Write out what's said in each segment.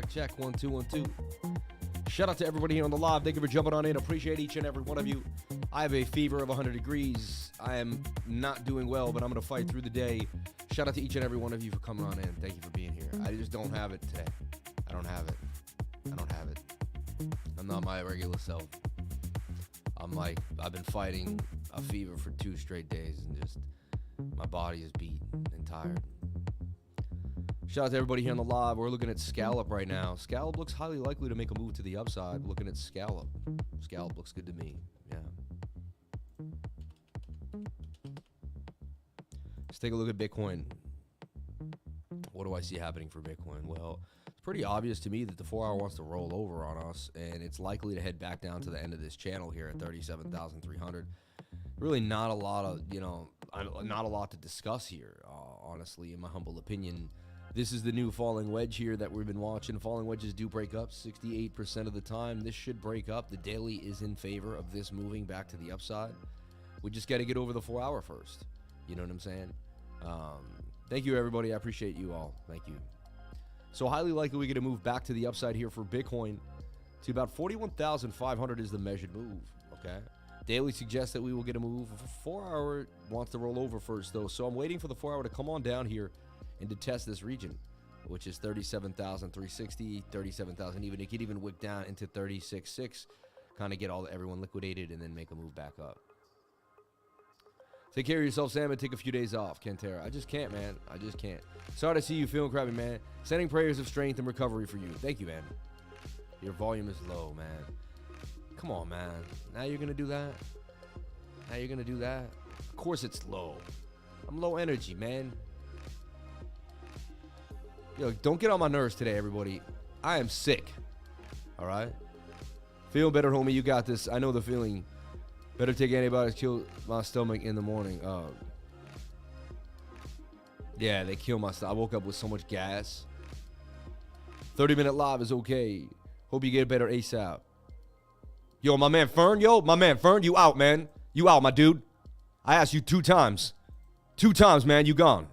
Check, 1 2 1 2. Shout out to everybody here on the live. Thank you for jumping on in. Appreciate each and every one of you. I have a fever of 100 degrees. I am not doing well, but I'm going to fight through the day. Shout out to each and every one of you for coming on in. Thank you for being here. I just don't have it today. I don't have it. I'm not my regular self. I've been fighting a fever for 2 straight days, and just my body is beat and tired. Shout out to everybody here on the live. We're looking at Scallop right now. Scallop looks highly likely to make a move to the upside. We're looking at Scallop. Scallop looks good to me. Yeah. Let's take a look at Bitcoin. What do I see happening for Bitcoin? Well, it's pretty obvious to me that the 4-hour wants to roll over on us, and it's likely to head back down to the end of this channel here at 37,300. Really not a lot of, not a lot to discuss here, honestly, in my humble opinion. This is the new falling wedge here that we've been watching. Falling wedges do break up 68% of the time. This should break up. The daily is in favor of this moving back to the upside. We just got to get over the 4-hour first. You know what I'm saying? Thank you, everybody. I appreciate you all. Thank you. So highly likely we get a move back to the upside here for Bitcoin to about 41,500 is the measured move. Okay. Daily suggests that we will get a move. 4-hour wants to roll over first, though. So I'm waiting for the 4-hour to come on down here and to test this region, which is 37,360, 37,000 even. It could even wick down into 36.6, kind of get everyone liquidated and then make a move back up. Take care of yourself, Sam, and take a few days off, Kentera. I just can't, man. I just can't. Sorry to see you feeling crappy, man. Sending prayers of strength and recovery for you. Thank you, man. Your volume is low, man. Come on, man. Now you're going to do that? Now you're going to do that? Of course it's low. I'm low energy, man. Yo, don't get on my nerves today, everybody. I am sick. All right? Feel better, homie. You got this. I know the feeling. Better take antibiotics. Kill my stomach in the morning. Yeah, they kill my stomach. I woke up with so much gas. 30-minute live is okay. Hope you get better ASAP. Yo, my man Fern. Yo, my man Fern. You out, man. You out, my dude. I asked you 2 times. 2 times, man. You gone.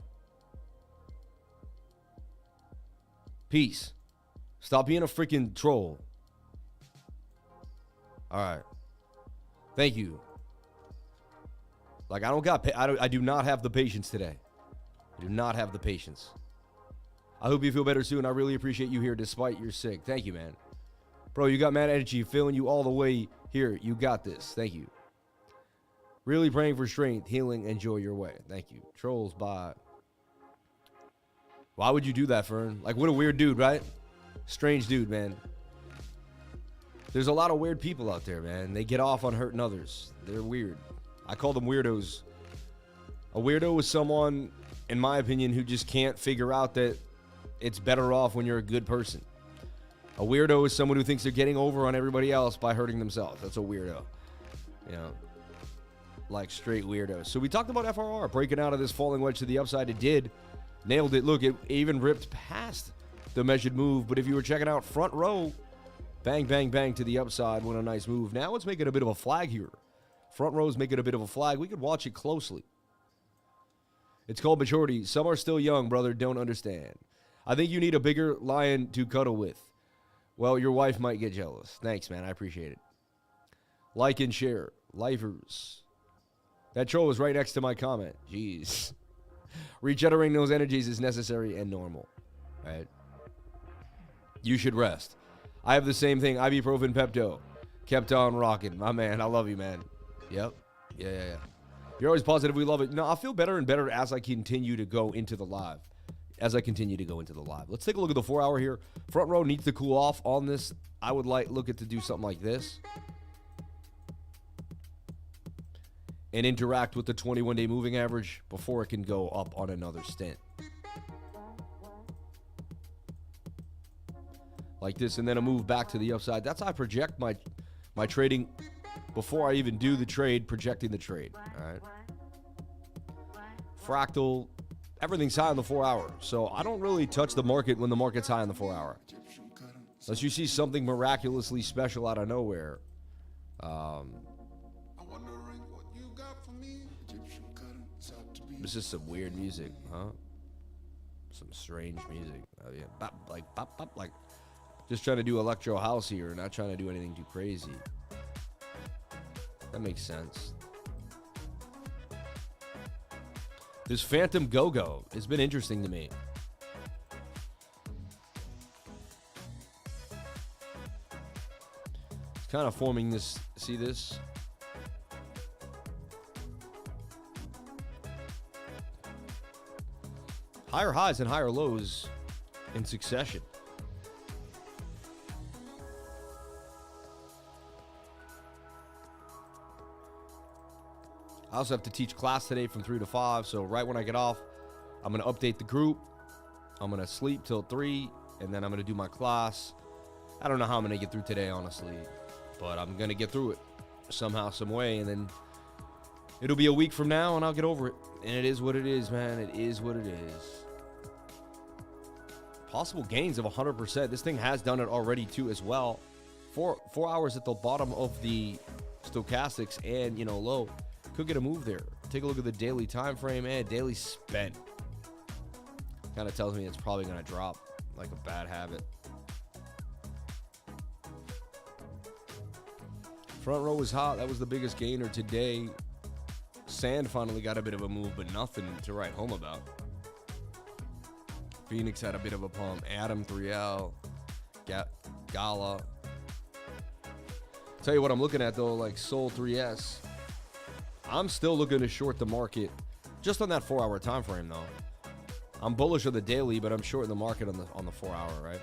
Peace. Stop being a freaking troll. All right. Thank you. Like, I do not have the patience today. I do not have the patience. I hope you feel better soon. I really appreciate you here despite you're sick. Thank you, man. Bro, you got mad energy. Feeling you all the way here. You got this. Thank you. Really praying for strength, healing, enjoy your way. Thank you. Trolls, bye. Why would you do that, Fern? Like, what a weird dude, right? Strange dude, man. There's a lot of weird people out there, man. They get off on hurting others. They're weird. I call them weirdos. A weirdo is someone, in my opinion, who just can't figure out that it's better off when you're a good person. A weirdo is someone who thinks they're getting over on everybody else by hurting themselves. That's a weirdo. You know, like straight weirdos. So we talked about FRR breaking out of this falling wedge to the upside. It did. Nailed it. Look, it even ripped past the measured move. But if you were checking out front row, bang, bang, bang to the upside. What a nice move. Now it's making a bit of a flag here. Front row's making a bit of a flag. We could watch it closely. It's called maturity. Some are still young, brother. Don't understand. I think you need a bigger lion to cuddle with. Well, your wife might get jealous. Thanks, man. I appreciate it. Like and share. Lifers. That troll was right next to my comment. Jeez. Regenerating those energies is necessary and normal. Right? You should rest. I have the same thing. Ibuprofen, Pepto. Kept on rocking. My man. I love you, man. Yep. Yeah. You're always positive. We love it. No, I feel better and better as I continue to go into the live. Let's take a look at the 4-hour here. Front row needs to cool off on this. I would look at to do something like this. And interact with the 21-day moving average before it can go up on another stint. Like this, and then a move back to the upside. That's how I project my trading before I even do the trade, projecting the trade. All right. Fractal. Everything's high on the 4-hour. So I don't really touch the market when the market's high on the 4-hour. Unless you see something miraculously special out of nowhere. This is some weird music, huh? Some strange music. Oh, yeah. Bop, like, bop, bop, like. Just trying to do electro house here, not trying to do anything too crazy. That makes sense. This Phantom Go-Go has been interesting to me. It's kind of forming this, see this? Higher highs and higher lows in succession. I also have to teach class today from 3 to 5, so right when I get off, I'm going to update the group. I'm going to sleep till 3, and then I'm going to do my class. I don't know how I'm going to get through today, honestly, but I'm going to get through it somehow, some way, and then it'll be a week from now, and I'll get over it. And it is what it is, man. It is what it is. Possible gains of 100%. This thing has done it already, too, as well. 4 hours at the bottom of the stochastics and, low. Could get a move there. Take a look at the daily time frame and daily spent. Kind of tells me it's probably going to drop. like a bad habit. Front row was hot. That was the biggest gainer today. Sand finally got a bit of a move, but nothing to write home about. Phoenix had a bit of a pump. Adam 3L. Gala. Tell you what I'm looking at though, like Sol 3S. I'm still looking to short the market just on that 4-hour time frame though. I'm bullish on the daily, but I'm short in the market on the 4-hour, right?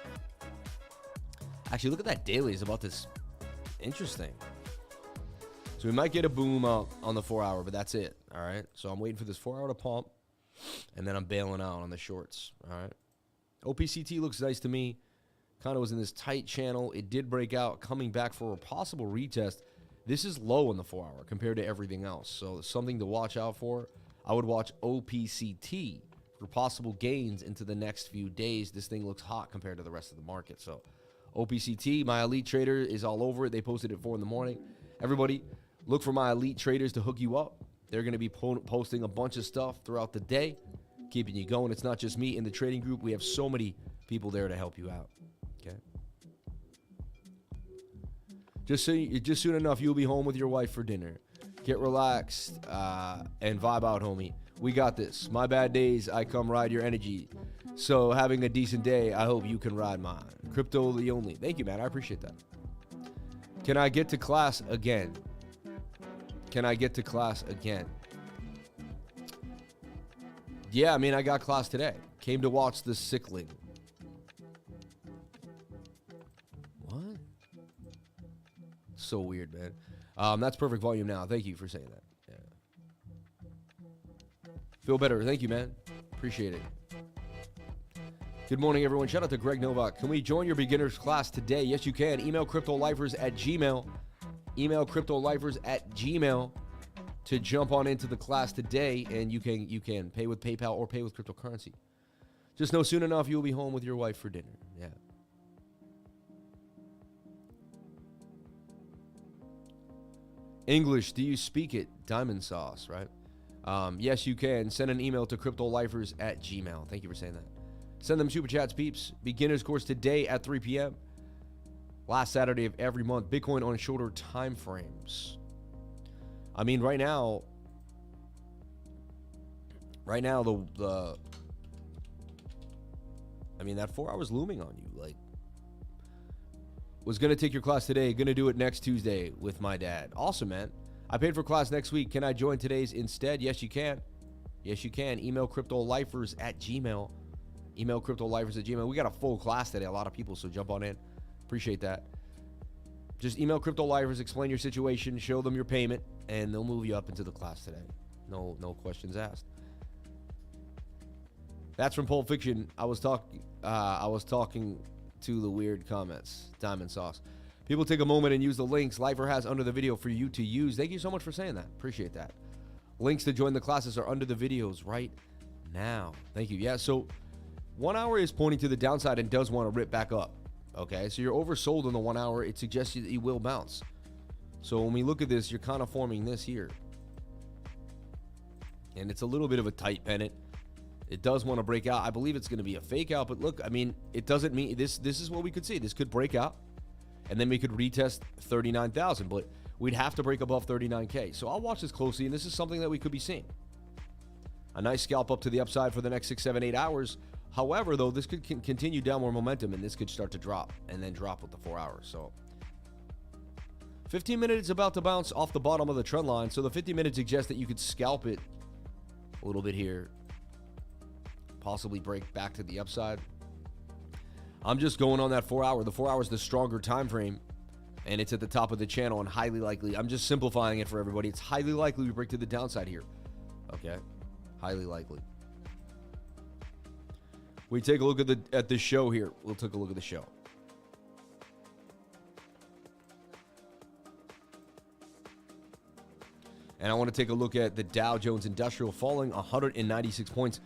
Actually, look at that daily. It's about this interesting. So we might get a boom up on the 4-hour, but that's it. All right. So I'm waiting for this 4-hour to pump, and then I'm bailing out on the shorts. All right. OPCT looks nice to me. Kind of was in this tight channel. It did break out, coming back for a possible retest. This is low in the 4-hour compared to everything else. So something to watch out for. I would watch OPCT for possible gains into the next few days. This thing looks hot compared to the rest of the market. So OPCT, my elite trader is all over it. They posted at 4 in the morning. Everybody, look for my elite traders to hook you up. They're going to be posting a bunch of stuff throughout the day, keeping you going. It's not just me in the trading group. We have so many people there to help you out. Okay. Just soon enough, you'll be home with your wife for dinner. Get relaxed and vibe out, homie. We got this. My bad days, I come ride your energy. So having a decent day, I hope you can ride mine. Crypto the only. Thank you, man. I appreciate that. Can I get to class again? Can I get to class again? Yeah, I mean, I got class today. Came to watch the sickling. What? So weird, man. That's perfect volume now. Thank you for saying that. Yeah. Feel better. Thank you, man. Appreciate it. Good morning, everyone. Shout out to Greg Novak. Can we join your beginners class today? Yes, you can. Email cryptolifers@gmail. Email cryptolifers@gmail to jump on into the class today, and you can pay with PayPal or pay with cryptocurrency. Just know soon enough you'll be home with your wife for dinner. Yeah. English, do you speak it? Diamond sauce, right? Yes, you can. Send an email to cryptolifers@gmail. Thank you for saying that. Send them super chats, peeps. Beginners course today at 3 p.m. Last Saturday of every month. Bitcoin on shorter time frames. I mean, right now, the I mean, that 4 hours looming on you. Like, was going to take your class today. Going to do it next Tuesday with my dad. Awesome, man. I paid for class next week. Can I join today's instead? Yes, you can. Yes, you can. Email cryptolifers@gmail. Email cryptolifers@gmail. We got a full class today. A lot of people, so jump on in. Appreciate that. Just email cryptolifers, explain your situation, show them your payment, and they'll move you up into the class today. No questions asked. That's from Pulp Fiction. I was talking to the weird comments. Diamond sauce. People take a moment and use the links Lifer has under the video for you to use. Thank you so much for saying that. Appreciate that. Links to join the classes are under the videos right now. Thank you. Yeah, so 1 hour is pointing to the downside and does want to rip back up. Okay, so you're oversold on the 1 hour. It suggests that you will bounce. So when we look at this, you're kind of forming this here. And it's a little bit of a tight pennant. It does want to break out. I believe it's going to be a fake out, but look, I mean, it doesn't mean this is what we could see. This could break out, and then we could retest 39,000, but we'd have to break above 39K. So I'll watch this closely, and this is something that we could be seeing. A nice scalp up to the upside for the next 6, 7, 8 hours. However, though, this could continue downward momentum, and this could start to drop, and then drop with the 4 hours. So 15 minutes is about to bounce off the bottom of the trend line. So the 50 minutes suggests that you could scalp it a little bit here, possibly break back to the upside. I'm just going on that 4 hour. The 4 hour is the stronger time frame, and it's at the top of the channel and highly likely. I'm just simplifying it for everybody. It's highly likely we break to the downside here. Okay, highly likely. We take a look at the show here. We'll take a look at the show. And I want to take a look at the Dow Jones Industrial falling 196 points.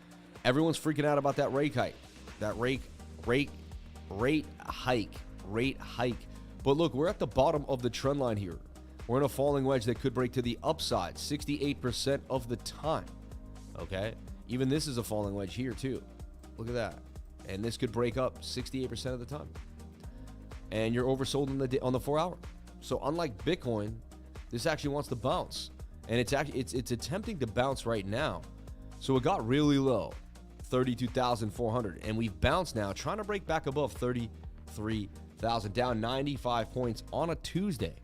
Everyone's freaking out about that rate hike. That rate hike. But look, we're at the bottom of the trend line here. We're in a falling wedge that could break to the upside 68% of the time. Okay? Even this is a falling wedge here too. Look at that. and this could break up 68% of the time. And you're oversold on the 4 hour. So unlike Bitcoin, this actually wants to bounce, and it's attempting to bounce right now. So it got really low, 32,400, and we've bounced now, trying to break back above 33,000, down 95 points on a Tuesday.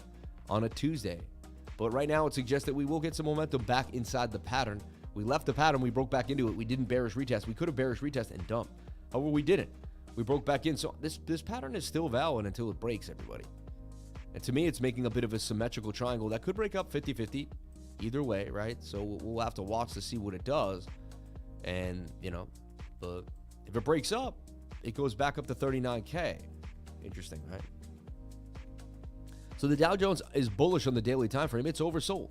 But right now it suggests that we will get some momentum back inside the pattern. We left the pattern, we broke back into it. We didn't bearish retest. We could have bearish retest and dumped. However, we didn't. We broke back in. So this pattern is still valid until it breaks, everybody. And to me, it's making a bit of a symmetrical triangle that could break up 50-50 either way, right? So we'll have to watch to see what it does. And, you know, but if it breaks up, it goes back up to 39K. Interesting, right? So the Dow Jones is bullish on the daily time frame. It's oversold.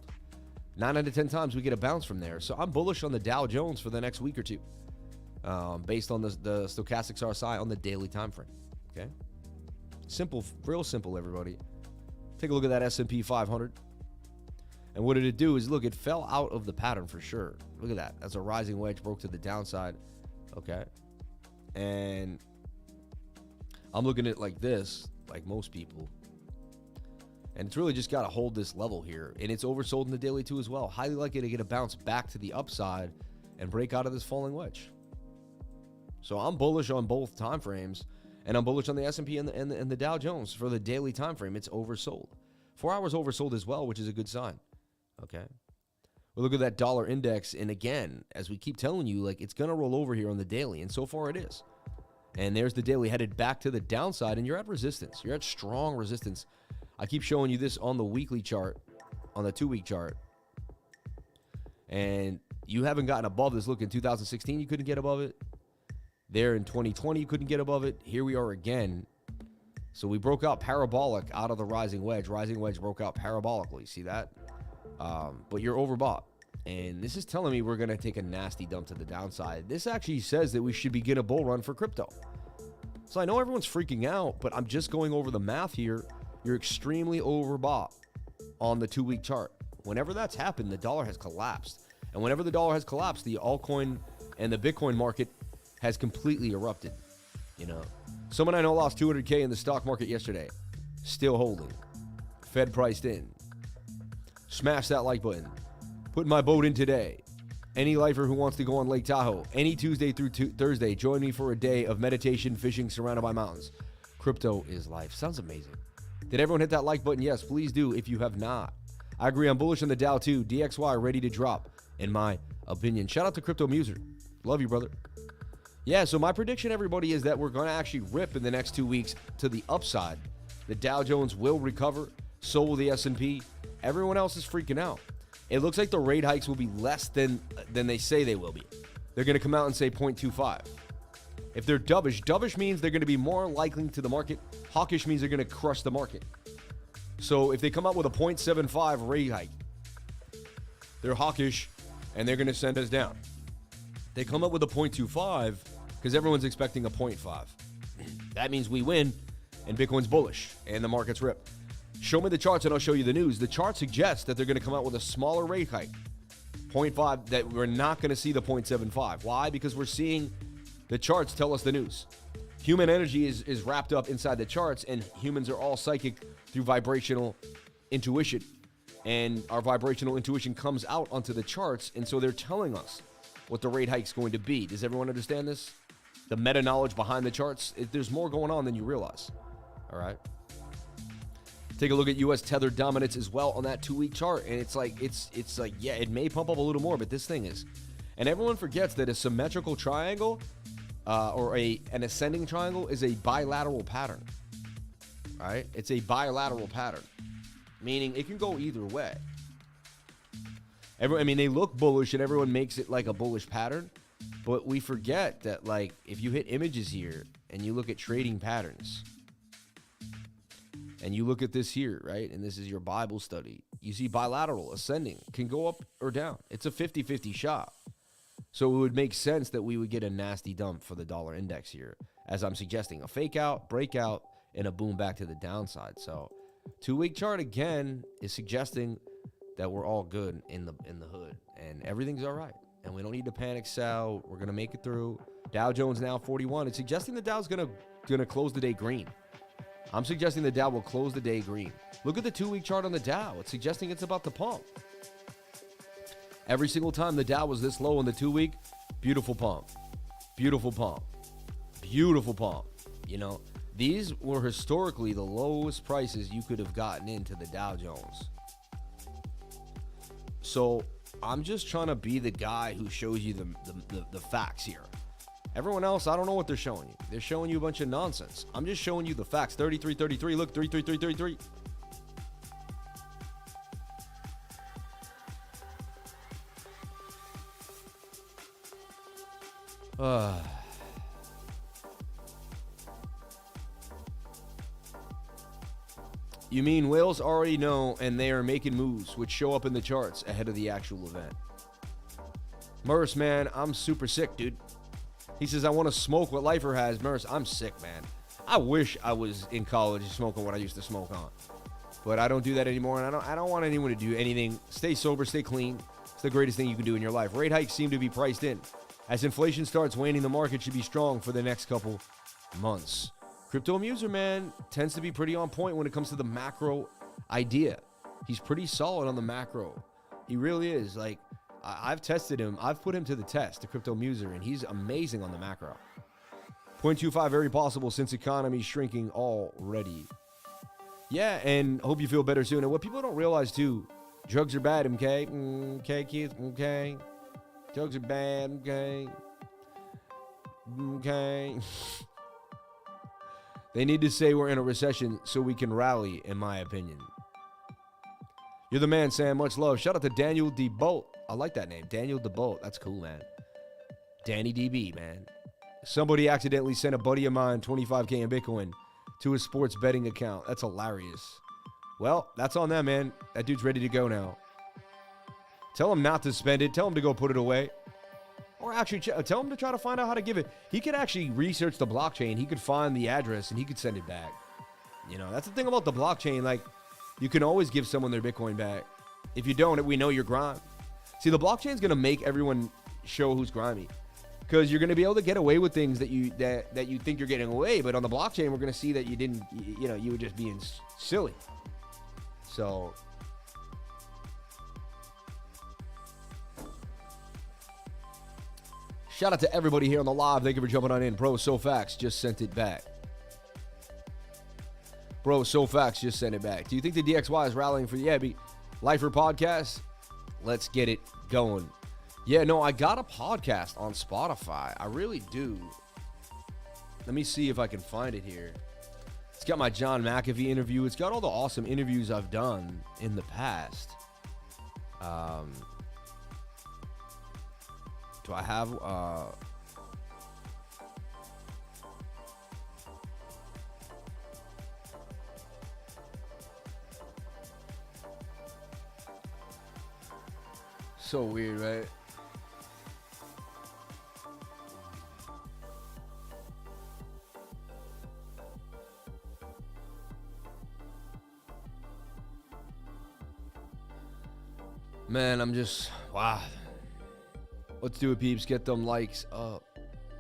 9 out of 10 times we get a bounce from there. So I'm bullish on the Dow Jones for the next week or two, based on the stochastics RSI on the daily time frame. Okay, simple, real simple, everybody. Take a look at that S&P 500. And what did it do is, look, it fell out of the pattern for sure. Look at that. That's a rising wedge, broke to the downside. Okay. And I'm looking at it like this, like most people. And it's really just got to hold this level here. And it's oversold in the daily too as well. Highly likely to get a bounce back to the upside and break out of this falling wedge. So I'm bullish on both time frames. And I'm bullish on the S&P and the Dow Jones for the daily time frame. It's oversold. 4 hours oversold as well, which is a good sign. Okay. Well, look at that dollar index. And again, as we keep telling you, like, it's going to roll over here on the daily. And so far it is. And there's the daily headed back to the downside. And you're at resistance. You're at strong resistance. I keep showing you this on the weekly chart, on the 2-week chart. And you haven't gotten above this. Look, in 2016, you couldn't get above it. There in 2020, you couldn't get above it. Here we are again. So we broke out parabolic out of the rising wedge. Rising wedge broke out parabolically. See that? But you're overbought. And this is telling me we're going to take a nasty dump to the downside. This actually says that we should begin a bull run for crypto. So I know everyone's freaking out, but I'm just going over the math here. You're extremely overbought on the 2-week chart. Whenever that's happened, the dollar has collapsed. And whenever the dollar has collapsed, the altcoin and the Bitcoin market has completely erupted. You know, someone I know lost 200K in the stock market yesterday. Still holding. Fed priced in. Smash that like button. Putting my boat in today. Any lifer who wants to go on Lake Tahoe, any Tuesday through Thursday, join me for a day of meditation, fishing, surrounded by mountains. Crypto is life. Sounds amazing. Did everyone hit that like button? Yes, please do if you have not. I agree. I'm bullish on the Dow too. DXY ready to drop, in my opinion. Shout out to Crypto Muser. Love you, brother. Yeah, so my prediction, everybody, is that we're going to actually rip in the next 2 weeks to the upside. The Dow Jones will recover. So will the S&P. Everyone else is freaking out. It looks like the rate hikes will be less than they say they will be. They're going to come out and say 0.25. If they're dovish means they're going to be more likely to the market. Hawkish means they're going to crush the market. So if they come out with a 0.75 rate hike, they're hawkish and they're going to send us down. They come up with a 0.25 because everyone's expecting a 0.5. That means we win and Bitcoin's bullish and the market's rip. Show me the charts and I'll show you the news. The chart suggests that they're going to come out with a smaller rate hike, 0.5, that we're not going to see the 0.75. Why? Because we're seeing the charts tell us the news. Human energy is wrapped up inside the charts, and humans are all psychic through vibrational intuition. And our vibrational intuition comes out onto the charts, and so they're telling us what the rate hike is going to be. Does everyone understand this? The meta-knowledge behind the charts? There's more going on than you realize. All right? Take a look at U.S. tethered dominance as well on that 2-week chart, and it's like, yeah, it may pump up a little more, but this thing is. And everyone forgets that a symmetrical triangle or an ascending triangle is a bilateral pattern, right? It's a bilateral pattern, meaning it can go either way. I mean, they look bullish and everyone makes it like a bullish pattern, but we forget that, like, if you hit images here and you look at trading patterns and you look at this here, right? And this is your Bible study. You see bilateral ascending can go up or down. It's a 50-50 shot. So it would make sense that we would get a nasty dump for the dollar index here, as I'm suggesting. A fake out, breakout, and a boom back to the downside. So 2-week chart, again, is suggesting that we're all good in the hood. And everything's all right. And we don't need to panic sell. We're going to make it through. Dow Jones now 41. It's suggesting the Dow's gonna close the day green. I'm suggesting the Dow will close the day green. Look at the 2-week chart on the Dow. It's suggesting it's about to pump. Every single time the Dow was this low in the 2-week, beautiful pump. Beautiful pump. Beautiful pump. You know, these were historically the lowest prices you could have gotten into the Dow Jones. So I'm just trying to be the guy who shows you the facts here. Everyone else, I don't know what they're showing you. They're showing you a bunch of nonsense. I'm just showing you the facts. 33.33. Look, 333.33. You mean whales already know and they are making moves which show up in the charts ahead of the actual event? Merce, man, I'm super sick, dude. He says, I want to smoke what Lifer has. Merce, I'm sick, man. I wish I was in college smoking what I used to smoke on. But I don't do that anymore, and I don't want anyone to do anything. Stay sober, stay clean. It's the greatest thing you can do in your life. Rate hikes seem to be priced in. As inflation starts waning, the market should be strong for the next couple months. Crypto Muser, man, tends to be pretty on point when it comes to the macro idea. He's pretty solid on the macro. He really is. Like, I've tested him. I've put him to the test, the Crypto Muser, and he's amazing on the macro. 0.25, very possible since economy's shrinking already. Yeah, and hope you feel better soon. And what people don't realize, too, drugs are bad, okay? Okay, Keith, okay. Drugs are bad, okay. Okay. They need to say we're in a recession so we can rally, in my opinion. You're the man, Sam. Much love. Shout out to Daniel D. Bolt. I like that name. Daniel D. Bolt. That's cool, man. Danny DB, man. Somebody accidentally sent a buddy of mine $25K in Bitcoin to his sports betting account. That's hilarious. Well, that's on them, man. That dude's ready to go now. Tell him not to spend it. Tell him to go put it away. Or actually, tell him to try to find out how to give it. He could actually research the blockchain. He could find the address, and he could send it back. You know, that's the thing about the blockchain. Like, you can always give someone their Bitcoin back. If you don't, we know you're grime. See, the blockchain's going to make everyone show who's grimy. Because you're going to be able to get away with things that you think you're getting away. But on the blockchain, we're going to see that you didn't, you were just being silly. So... shout out to everybody here on the live. Thank you for jumping on in. Bro, SoFax just sent it back. Bro, SoFax just sent it back. Do you think the DXY is rallying for the Lifer podcast? Let's get it going. Yeah, no, I got a podcast on Spotify. I really do. Let me see if I can find it here. It's got my John McAfee interview. It's got all the awesome interviews I've done in the past. Do I have so weird, right? Man, I'm just wow. Let's do it, peeps. Get them likes up.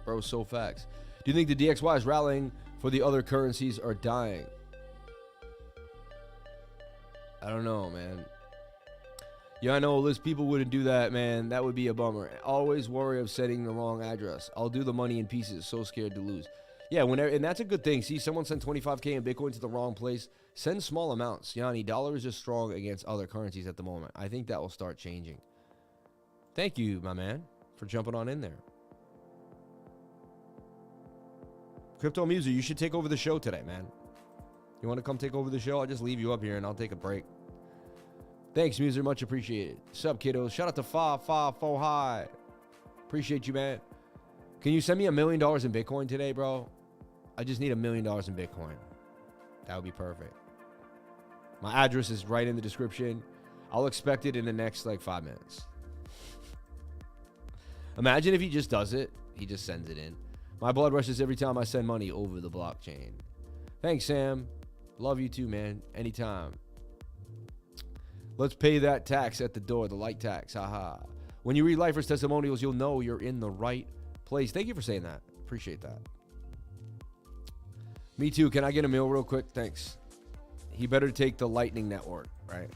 Bro, so facts. Do you think the DXY is rallying for the other currencies are dying? I don't know, man. Yeah, I know, Liz, people wouldn't do that, man. That would be a bummer. Always worry of setting the wrong address. I'll do the money in pieces. So scared to lose. Yeah, whenever, and that's a good thing. See, someone sent 25K in Bitcoin to the wrong place. Send small amounts. Yanni, dollar is just strong against other currencies at the moment. I think that will start changing. Thank you, my man, for jumping on in there. Crypto Muser, you should take over the show today, man. You want to come take over the show? I'll just leave you up here and I'll take a break. Thanks, Muser. Much appreciated. Sup, kiddos? Shout out to 554 High. Appreciate you, man. Can you send me $1 million in Bitcoin today, bro? I just need $1 million in Bitcoin. That would be perfect. My address is right in the description. I'll expect it in the next, 5 minutes. Imagine if he just does it. He just sends it in. My blood rushes every time I send money over the blockchain. Thanks, Sam. Love you too, man. Anytime. Let's pay that tax at the door, the light tax. Haha. When you read Lifer's testimonials, you'll know you're in the right Please, thank you for saying that. Appreciate that. Me too. Can I get a meal real quick? Thanks. He better take the Lightning Network, right?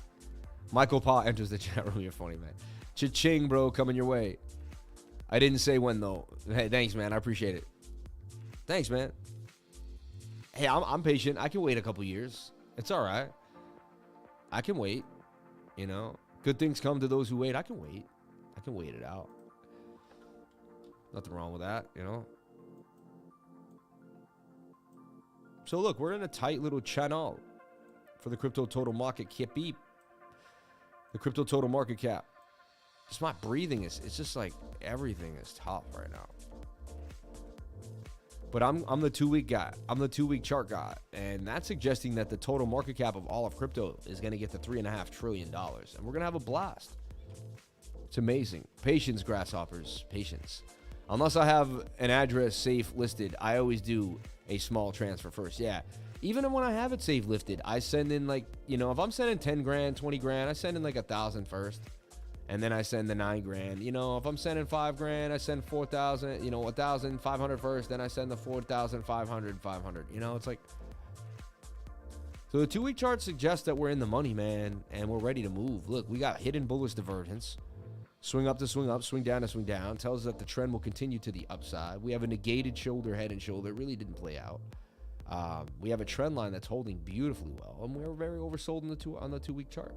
Michael Pa enters the chat room. You're funny, man. Cha-ching, bro, coming your way. I didn't say when, though. Hey, thanks, man. I appreciate it. Thanks, man. Hey, I'm patient. I can wait a couple years. It's all right. I can wait, you know. Good things come to those who wait. I can wait. I can wait it out. Nothing wrong with that, you know. So, look, we're in a tight little channel for the crypto total market cap. The crypto total market cap. Just my breathing it's just like everything is tough right now. But I'm the 2-week guy. I'm the 2-week chart guy. And that's suggesting that the total market cap of all of crypto is going to get to $3.5 trillion. And we're going to have a blast. It's amazing. Patience, grasshoppers. Patience. Unless I have an address safe listed, I always do a small transfer first. Yeah. Even when I have it safe lifted, I send in like, you know, if I'm sending 10 grand, 20 grand, I send in like 1,000 first. And then I send the 9 grand. You know, if I'm sending 5 grand, I send 4,000, you know, 1,500 first. Then I send the 4,500, 500. You know, it's like. So the 2-week chart suggests that we're in the money, man. And we're ready to move. Look, we got hidden bullish divergence. Swing up to swing up, swing down to swing down. Tells us that the trend will continue to the upside. We have a negated shoulder, head and shoulder. It really didn't play out. We have a trend line that's holding beautifully well. And we're very oversold on the 2-week chart.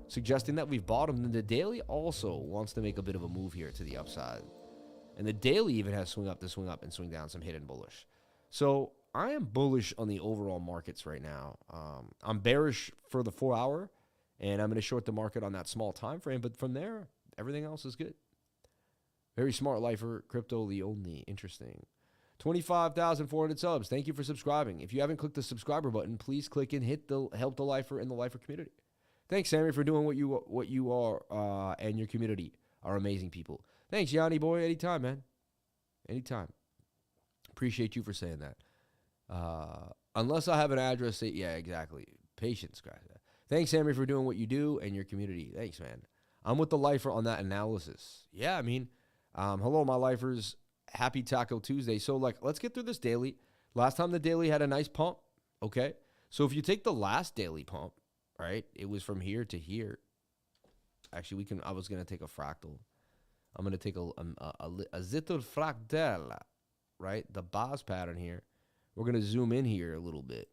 Suggesting that we've bottomed. And the daily also wants to make a bit of a move here to the upside. And the daily even has swing up to swing up and swing down, some hidden bullish. So I am bullish on the overall markets right now. I'm bearish for the 4-hour, and I'm going to short the market on that small time frame. But from there, everything else is good. Very smart lifer, crypto the only. Interesting. 25,400 subs. Thank you for subscribing. If you haven't clicked the subscriber button, please click and hit the help the lifer in the lifer community. Thanks, Sammy, for doing what you are, and your community are amazing people. Thanks, Yanni boy. Anytime, man. Anytime. Appreciate you for saying that. Unless I have an address, yeah, exactly. Patience, guys. Thanks, Sammy, for doing what you do and your community. Thanks, man. I'm with the lifer on that analysis. Yeah, I mean, hello, my lifers. Happy Taco Tuesday. So, like, let's get through this daily. Last time the daily had a nice pump. Okay. So if you take the last daily pump, right, it was from here to here. Actually, I was going to take a fractal. I'm going to take a zitto fractal, right? The boss pattern here. We're going to zoom in here a little bit.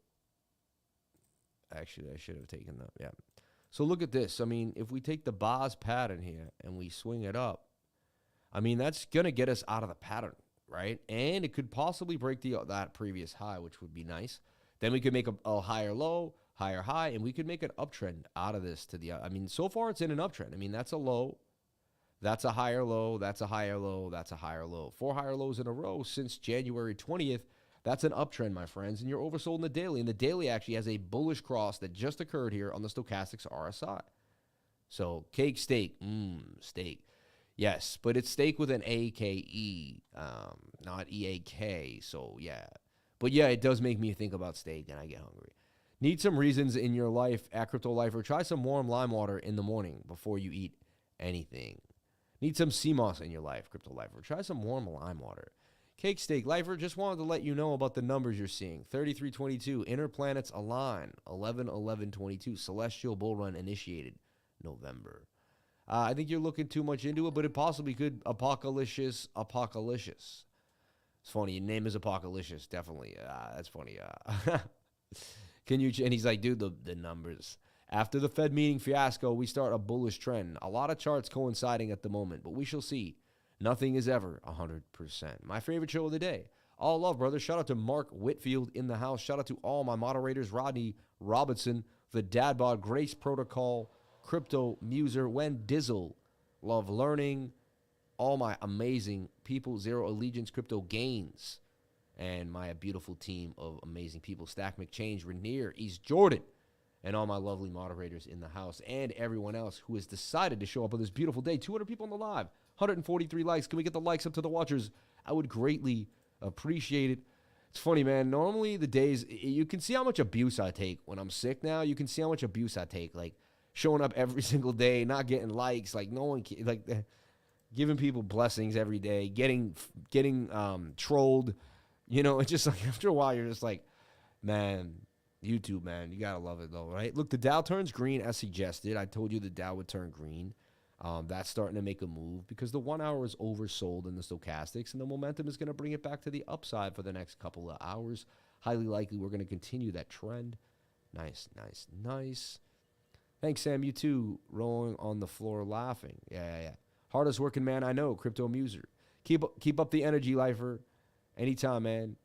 Actually, I should have taken that. Yeah. So look at this. I mean, if we take the boss pattern here and we swing it up, I mean, that's going to get us out of the pattern, right? And it could possibly break that previous high, which would be nice. Then we could make a higher low, higher high, and we could make an uptrend out of this to the, I mean, so far it's in an uptrend. I mean, that's a low, that's a higher low, that's a higher low, that's a higher low. 4 higher lows in a row since January 20th. That's an uptrend, my friends, and you're oversold in the daily. And the daily actually has a bullish cross that just occurred here on the stochastics RSI. So cake, steak, steak. Yes, but it's steak with an A-K-E, not E-A-K, so yeah. But yeah, it does make me think about steak, and I get hungry. Need some reasons in your life at Crypto Lifer. Try some warm lime water in the morning before you eat anything. Need some CMOS in your life, Crypto Lifer. Try some warm lime water. Cake Steak Lifer, just wanted to let you know about the numbers you're seeing. 3322, inner planets align. 11-11-22, celestial bull run initiated November. I think you're looking too much into it, but it possibly could. Apocalypse. It's funny. Your name is Apocalypse. Definitely. That's funny. Can you? And he's like, dude, the numbers. After the Fed meeting fiasco, we start a bullish trend. A lot of charts coinciding at the moment, but we shall see. Nothing is ever 100%. My favorite show of the day. All love, brother. Shout out to Mark Whitfield in the house. Shout out to all my moderators. Rodney Robinson, the Dad Bod, Grace Protocol, Crypto Muser, Wen Dizzle, Love Learning, all my amazing people, Zero Allegiance, Crypto Gains, and my beautiful team of amazing people, Stack McChange, Rainier, East Jordan, and all my lovely moderators in the house, and everyone else who has decided to show up on this beautiful day. 200 people on the live, 143 likes. Can we get the likes up to the watchers? I would greatly appreciate it. It's funny, man. Normally the days, you can see how much abuse I take when I'm sick now. You can see how much abuse I take, like, showing up every single day, not getting likes, like no one, like giving people blessings every day, getting trolled. You know, it's just like after a while, you're just like, man, YouTube, man, you got to love it though, right? Look, the Dow turns green as suggested. I told you the Dow would turn green. That's starting to make a move because the 1 hour is oversold in the stochastics, and the momentum is going to bring it back to the upside for the next couple of hours. Highly likely we're going to continue that trend. Nice, nice, nice. Thanks, Sam. You too. Rolling on the floor laughing. Yeah. Hardest working man I know, Crypto Muser. Keep up the energy, Lifer. Anytime, man.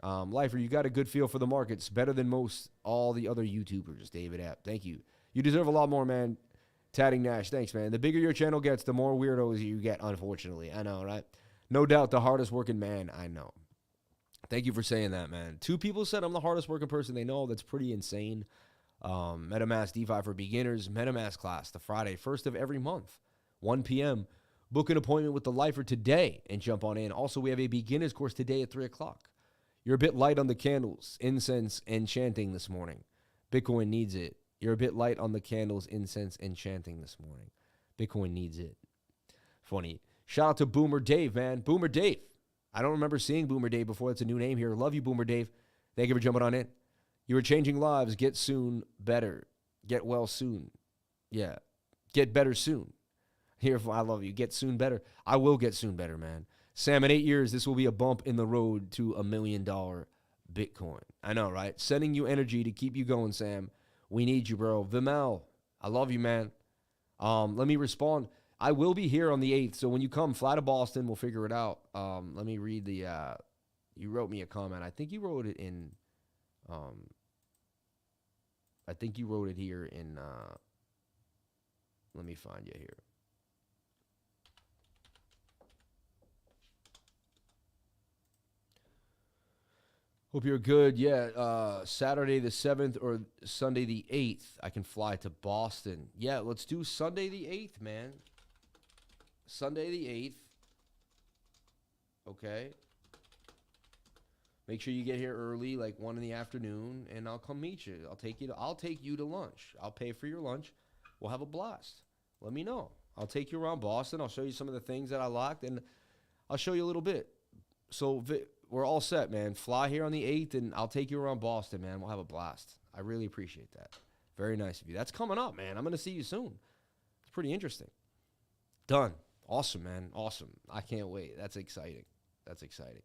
Lifer, you got a good feel for the markets. Better than most all the other YouTubers. David App. Thank you. You deserve a lot more, man. Tatting Nash. Thanks, man. The bigger your channel gets, the more weirdos you get, unfortunately. I know, right? No doubt the hardest working man I know. Thank you for saying that, man. 2 people said I'm the hardest working person they know. That's pretty insane. MetaMask DeFi for beginners, MetaMask class, the Friday, 1st of every month, 1 p.m. Book an appointment with the Lifer today and jump on in. Also, we have a beginner's course today at 3 o'clock. You're a bit light on the candles, incense, and chanting this morning. Bitcoin needs it. You're a bit light on the candles, incense, and chanting this morning. Bitcoin needs it. Funny. Shout out to Boomer Dave, man. Boomer Dave. I don't remember seeing Boomer Dave before. That's a new name here. Love you, Boomer Dave. Thank you for jumping on in. You are changing lives. Get soon better. Get well soon. Yeah. Get better soon. Here, I love you. Get soon better. I will get soon better, man. Sam, in 8 years, this will be a bump in the road to $1 million Bitcoin. I know, right? Sending you energy to keep you going, Sam. We need you, bro. Vimel, I love you, man. Let me respond. I will be here on the 8th, so when you come, fly to Boston. We'll figure it out. Let me read the, you wrote me a comment. I think you wrote it in, I think you wrote it here in, let me find you here. Hope you're good. Yeah, Saturday the 7th or Sunday the 8th, I can fly to Boston. Yeah, let's do Sunday the 8th, man. Sunday the 8th. Okay. Make sure you get here early, like 1 in the afternoon, and I'll come meet you. I'll take you to lunch. I'll pay for your lunch. We'll have a blast. Let me know. I'll take you around Boston. I'll show you some of the things that I locked, and I'll show you a little bit. So we're all set, man. Fly here on the 8th, and I'll take you around Boston, man. We'll have a blast. I really appreciate that. Very nice of you. That's coming up, man. I'm going to see you soon. It's pretty interesting. Done. Awesome, man. Awesome. I can't wait. That's exciting. That's exciting.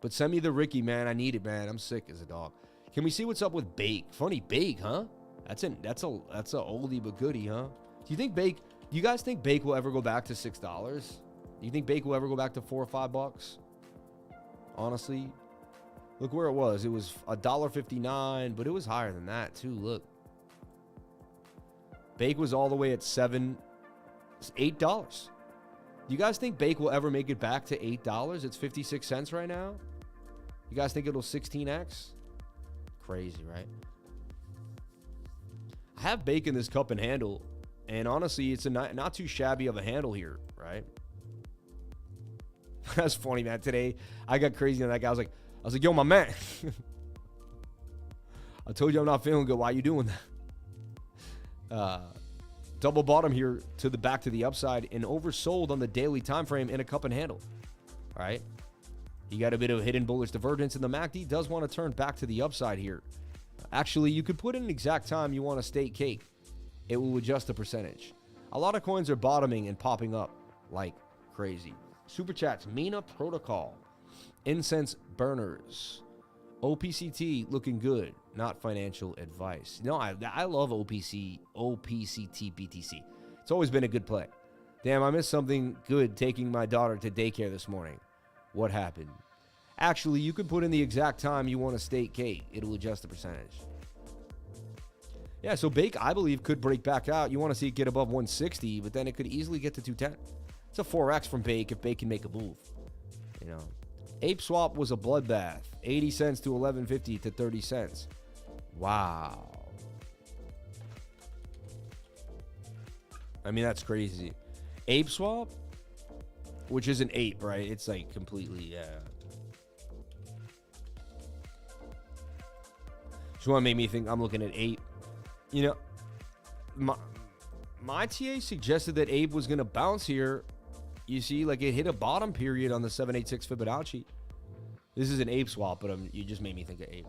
But send me the Ricky, man. I need it, man. I'm sick as a dog. Can we see what's up with Bake? Funny Bake, huh? That's a oldie but goodie, huh? Do you guys think Bake will ever go back to $6? Do you think Bake will ever go back to $4 or $5? Honestly, look where it was. It was $1.59, but it was higher than that too. Look, Bake was all the way at $8. Do you guys think Bake will ever make it back to $8? It's 56 cents right now. You guys think it'll 16x? Crazy, right? I have Bake in this cup and handle, and honestly, it's a not too shabby of a handle here, right? That's funny, man. Today, I got crazy on that guy. I was like, yo, my man. I told you I'm not feeling good. Why are you doing that? Double bottom here to the back to the upside and oversold on the daily time frame in a cup and handle. All right. You got a bit of hidden bullish divergence, and the MACD does want to turn back to the upside here. Actually, you could put in an exact time you want to stake cake. It will adjust the percentage. A lot of coins are bottoming and popping up like crazy. Super chats, MINA protocol, incense burners, OPCT looking good, not financial advice. No, I love OPCTBTC. It's always been a good play. Damn, I missed something good taking my daughter to daycare this morning. What happened? Actually, you can put in the exact time you want to stake cake. It'll adjust the percentage. Yeah, so Bake, I believe, could break back out. You want to see it get above 160, but then it could easily get to 210. It's a 4x from Bake if Bake can make a move. You know, Ape Swap was a bloodbath. 80 cents to 11.50 to 30 cents. Wow. I mean, that's crazy. Ape Swap, which is an ape, right? It's like completely, Just want to make me think I'm looking at ape. You know, My TA suggested that Ape was going to bounce here. You see, like it hit a bottom period on the 786 Fibonacci. This is an Ape swap, but you just made me think of Ape.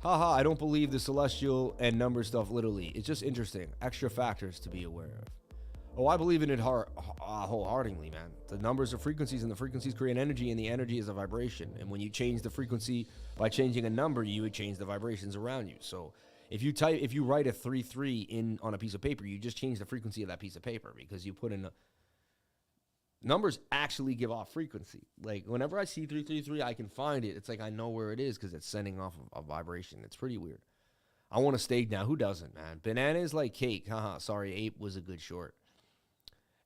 Haha, I don't believe the celestial and number stuff literally. It's just interesting. Extra factors to be aware of. Oh, I believe in it wholeheartedly, man. The numbers are frequencies, and the frequencies create energy, and the energy is a vibration. And when you change the frequency by changing a number, you would change the vibrations around you. So if you write a 33 in on a piece of paper, you just change the frequency of that piece of paper because you put in a numbers actually give off frequency. Like whenever I see 333, I can find it. It's like I know where it is because it's sending off a vibration. It's pretty weird. I want to stake now. Who doesn't, man? Banana is like cake. Haha. Sorry, Ape was a good short.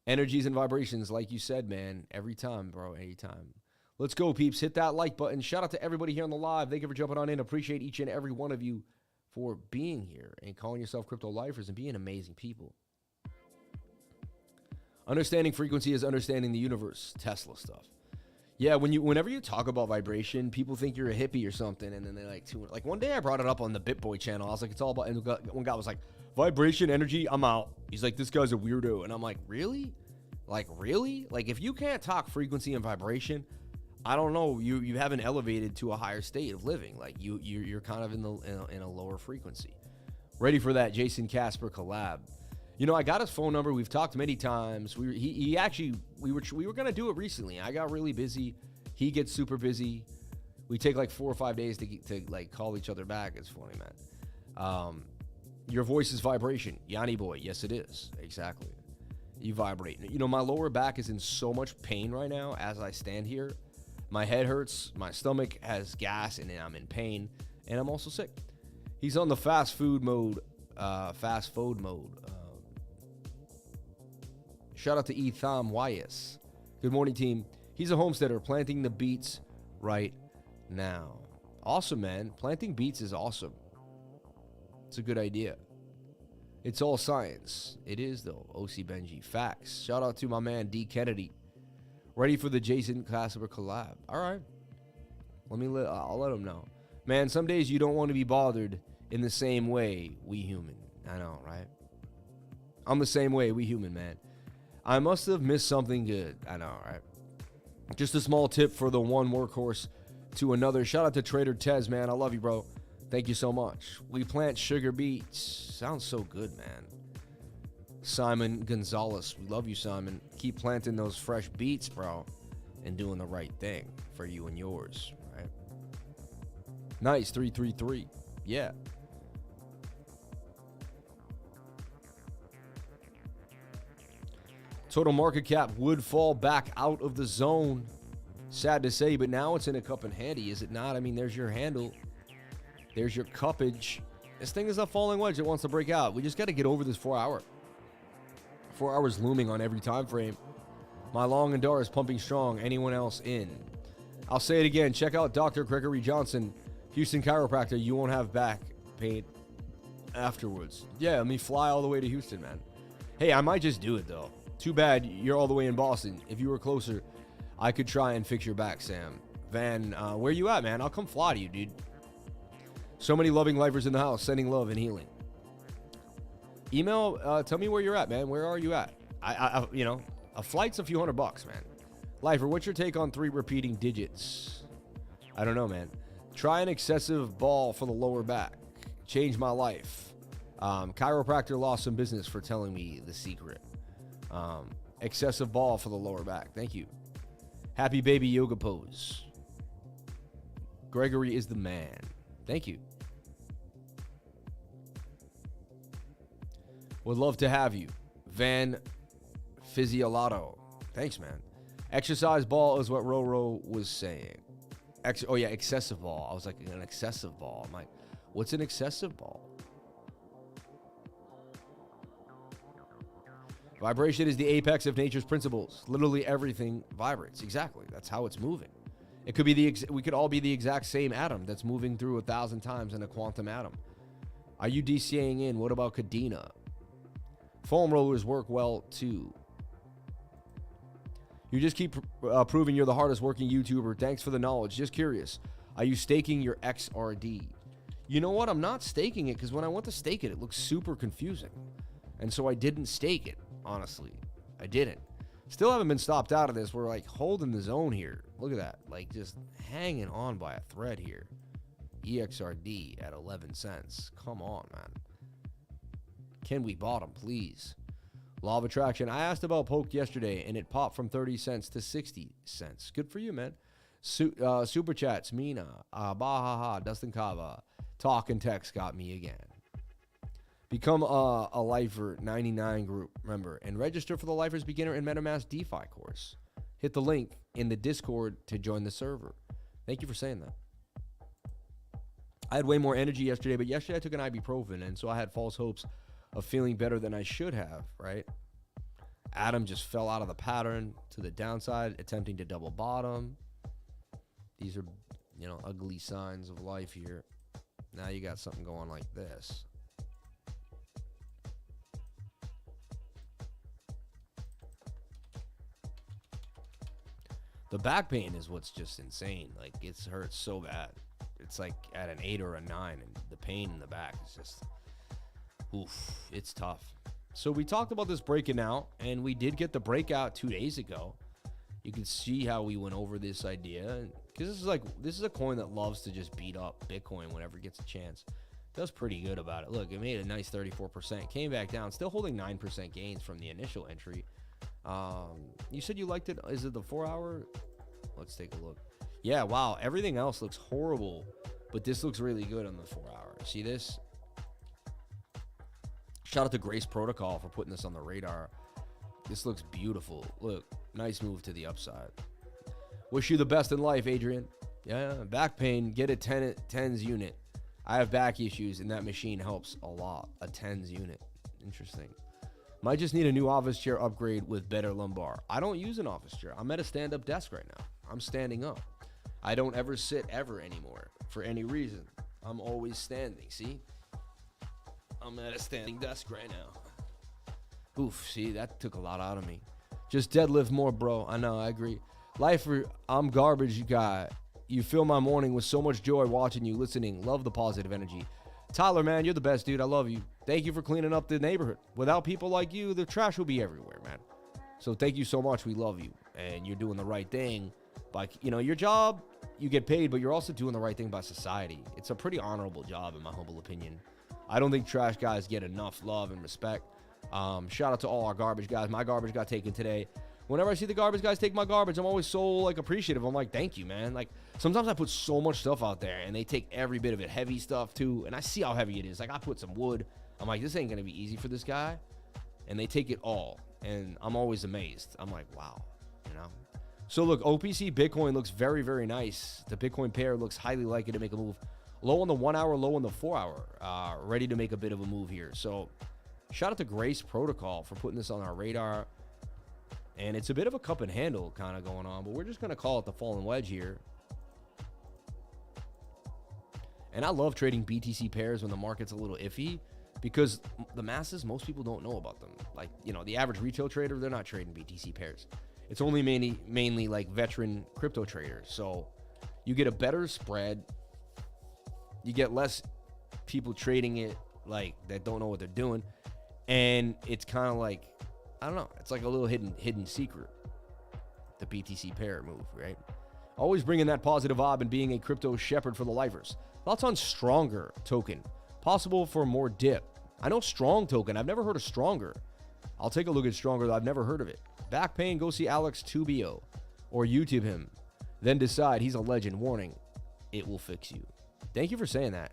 Energies and vibrations, like you said, man. Every time, bro. Anytime. Let's go, peeps. Hit that like button. Shout out to everybody here on the live. Thank you for jumping on in. Appreciate each and every one of you for being here and calling yourself crypto lifers and being amazing people. Understanding frequency is understanding the universe. Tesla stuff. Yeah, whenever you talk about vibration, people think you're a hippie or something, and then they like one day I brought it up on the BitBoy channel. I was like, it's all about, and one guy was like, vibration, energy, I'm out. He's like, this guy's a weirdo. And I'm like, really? Like, really? Like, if you can't talk frequency and vibration, I don't know, you haven't elevated to a higher state of living. Like, you're kind of in a lower frequency. Ready for that Jason Casper collab. You know, I got his phone number. We've talked many times. We were gonna do it recently. I got really busy. He gets super busy. We take like 4 or 5 days to like call each other back. It's funny, man. Your voice is vibration, Yanni boy. Yes, it is. Exactly. You vibrate. You know, my lower back is in so much pain right now as I stand here. My head hurts. My stomach has gas, and I'm in pain, and I'm also sick. He's on the fast food mode. Shout out to Etham Wyas. Good morning, team. He's a homesteader planting the beets right now. Awesome, man. Planting beets is awesome. It's a good idea. It's all science. It is, though. OC Benji. Facts. Shout out to my man, D. Kennedy. Ready for the Jason Casper collab. All right. I'll let him know. Man, some days you don't want to be bothered in the same way we human. I know, right? I'm the same way we human, man. I must have missed something good. I know, right? Just a small tip for the one workhorse to another. Shout out to Trader Tez, man. I love you, bro. Thank you so much. We plant sugar beets. Sounds so good, man. Simon Gonzalez. We love you, Simon. Keep planting those fresh beets, bro, and doing the right thing for you and yours, right? Nice. 333. Yeah. Total market cap would fall back out of the zone. Sad to say, but now it's in a cup and handy, is it not? I mean, there's your handle. There's your cuppage. This thing is a falling wedge. It wants to break out. We just got to get over this 4 hour. 4 hours looming on every time frame. My long and dar is pumping strong. Anyone else in? I'll say it again. Check out Dr. Gregory Johnson, Houston chiropractor. You won't have back pain afterwards. Yeah, let me fly all the way to Houston, man. Hey, I might just do it, though. Too bad you're all the way in Boston. If you were closer, I could try and fix your back, Sam. Van, where you at, man? I'll come fly to you, dude. So many loving lifers in the house, sending love and healing. Email, tell me where you're at, man. Where are you at? You know, a flight's a few $100, man. Lifer, what's your take on 3 repeating digits? I don't know, man. Try an excessive ball for the lower back. Changed my life. Chiropractor lost some business for telling me the secret. Excessive ball for the lower back. Thank you. Happy baby yoga pose. Gregory is the man. Thank you. Would love to have you. Van Physiolato. Thanks, man. Exercise ball is what Roro was saying. Oh, yeah, excessive ball. I was like, an excessive ball. I'm like, what's an excessive ball? Vibration is the apex of nature's principles. Literally everything vibrates. Exactly. That's how it's moving. It could be we could all be the exact same atom that's moving through 1,000 times in a quantum atom. Are you DCAing in? What about Kadena? Foam rollers work well too. You just keep proving you're the hardest working YouTuber. Thanks for the knowledge. Just curious. Are you staking your XRD? You know what? I'm not staking it because when I went to stake it, it looks super confusing. And so I didn't stake it, honestly. I didn't. Still haven't been stopped out of this. We're like holding the zone here. Look at that. Like just hanging on by a thread here. EXRD at 11 cents. Come on, man. Can we bottom, please? Law of attraction. I asked about Poke yesterday, and it popped from 30 cents to 60 cents. Good for you, man. Super chats. Mina. Bahaha. Dustin Kava. Talk and text got me again. Become a Lifer 99 group member and register for the Lifers Beginner and MetaMask DeFi course. Hit the link in the Discord to join the server. Thank you for saying that. I had way more energy yesterday, but yesterday I took an ibuprofen, and so I had false hopes of feeling better than I should have, right? Adam just fell out of the pattern to the downside, attempting to double bottom. These are, you know, ugly signs of life here. Now you got something going like this. The back pain is what's just insane. Like, it hurts so bad. It's like at an 8 or a 9, and the pain in the back is just, oof, it's tough. So we talked about this breaking out, and we did get the breakout 2 days ago. You can see how we went over this idea, because this is a coin that loves to just beat up Bitcoin whenever it gets a chance. Does pretty good about it. Look, it made a nice 34%, came back down, still holding 9% gains from the initial entry. You said you liked it. Is it the 4 hour? Let's take a look. Yeah, wow. Everything else looks horrible, but this looks really good on the 4 hour. See this? Shout out to Grace Protocol for putting this on the radar. This looks beautiful. Look, nice move to the upside. Wish you the best in life, Adrian. Yeah, back pain. Get a 10s unit. I have back issues, and that machine helps a lot. A 10s unit. Interesting. Might just need a new office chair upgrade with better lumbar. I don't use an office chair. I'm at a stand-up desk right now. I'm standing up. I don't ever sit ever anymore for any reason. I'm always standing. See? I'm at a standing desk right now. Oof, see, that took a lot out of me. Just deadlift more, bro. I know, I agree. Lifer, I'm garbage guy. You fill my morning with so much joy watching you, listening. Love the positive energy. Tyler, man, you're the best, dude. I love you. Thank you for cleaning up the neighborhood. Without people like you, the trash will be everywhere, man. So thank you so much. We love you. And you're doing the right thing. By, you know, your job, you get paid, but you're also doing the right thing by society. It's a pretty honorable job, in my humble opinion. I don't think trash guys get enough love and respect. Shout out to all our garbage guys. My garbage got taken today. Whenever I see the garbage guys take my garbage, I'm always so, like, appreciative. I'm like, thank you, man. Like, sometimes I put so much stuff out there, and they take every bit of it, heavy stuff, too. And I see how heavy it is. Like, I put some wood. I'm like, this ain't going to be easy for this guy. And they take it all. And I'm always amazed. I'm like, wow, you know. So, look, OPC Bitcoin looks very, very nice. The Bitcoin pair looks highly likely to make a move. Low on the 1 hour, low on the 4 hour. Ready to make a bit of a move here. So, shout out to Grace Protocol for putting this on our radar. And it's a bit of a cup and handle kind of going on, but we're just going to call it the fallen wedge here. And I love trading BTC pairs when the market's a little iffy because the masses, most people don't know about them. Like, you know, the average retail trader, they're not trading BTC pairs. It's only mainly like veteran crypto traders. So you get a better spread. You get less people trading it like that don't know what they're doing. And it's kind of like, I don't know. It's like a little hidden secret. The BTC pair move, right? Always bringing that positive vibe and being a crypto shepherd for the lifers. Thoughts on Stronger token? Possible for more dip. I know Strong token. I've never heard of Stronger. I'll take a look at Stronger, though I've never heard of it. Back pain, go see Alex Tubio or YouTube him. Then decide he's a legend. Warning, it will fix you. Thank you for saying that.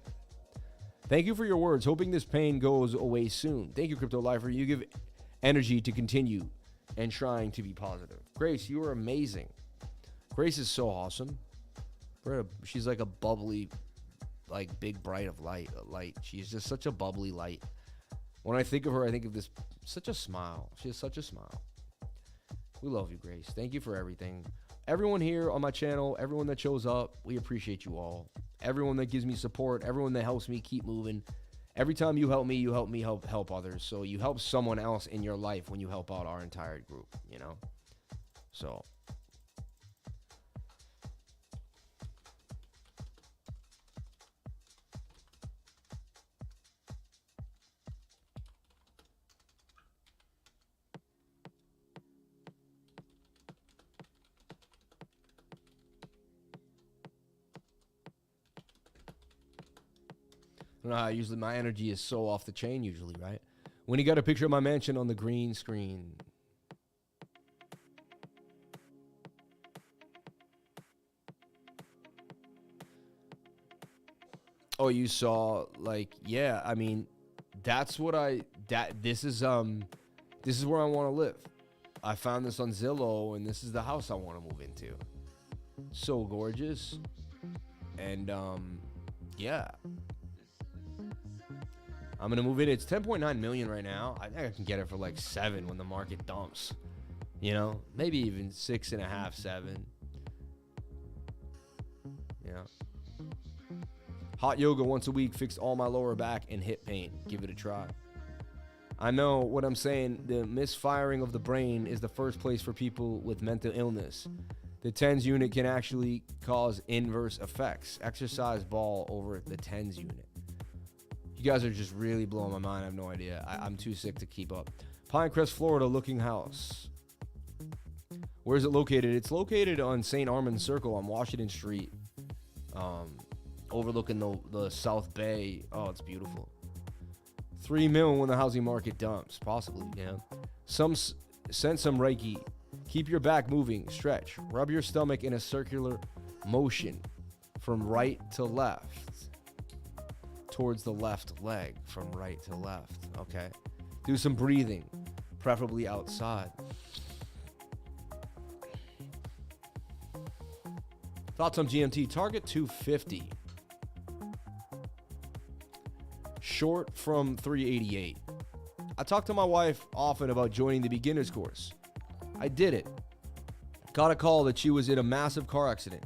Thank you for your words. Hoping this pain goes away soon. Thank you, Crypto Lifer. You give energy to continue and trying to be positive. Grace, you are amazing. Grace is so awesome. She's like a bubbly, like big bright of light. She's just such a bubbly light. When I think of her, I think of this, such a smile. She has such a smile. We love you, Grace. Thank you for everything. Everyone here on my channel, everyone that shows up, we appreciate you all. Everyone that gives me support, everyone that helps me keep moving. Every time you help me help others. So you help someone else in your life when you help out our entire group, you know? So. don't know how usually my energy is so off the chain usually, right? When you got a picture of my mansion on the green screen. Oh, you saw, like, yeah, I mean, that's what this is where I want to live. I found this on Zillow, and this is the house I want to move into. So gorgeous. And, yeah. I'm going to move in. It's 10.9 million right now. I think I can get it for like 7 when the market dumps. You know, maybe even 6.5, 7. Yeah. Hot yoga once a week, fixed all my lower back and hip pain. Give it a try. I know what I'm saying. The misfiring of the brain is the first place for people with mental illness. The TENS unit can actually cause inverse effects. Exercise ball over the TENS unit. You guys are just really blowing my mind. I have no idea. I'm too sick to keep up. Pinecrest, Florida looking house. Where is it located? It's located on St. Armand Circle on Washington Street. Overlooking the South Bay. Oh, it's beautiful. 3 million when the housing market dumps. Possibly, yeah. Send some Reiki. Keep your back moving. Stretch. Rub your stomach in a circular motion from right to left. Towards the left leg. From right to left. Okay. Do some breathing. Preferably outside. Thoughts on GMT? Target 250. Short from 388. I talk to my wife often about joining the beginner's course. I did it. Got a call that she was in a massive car accident.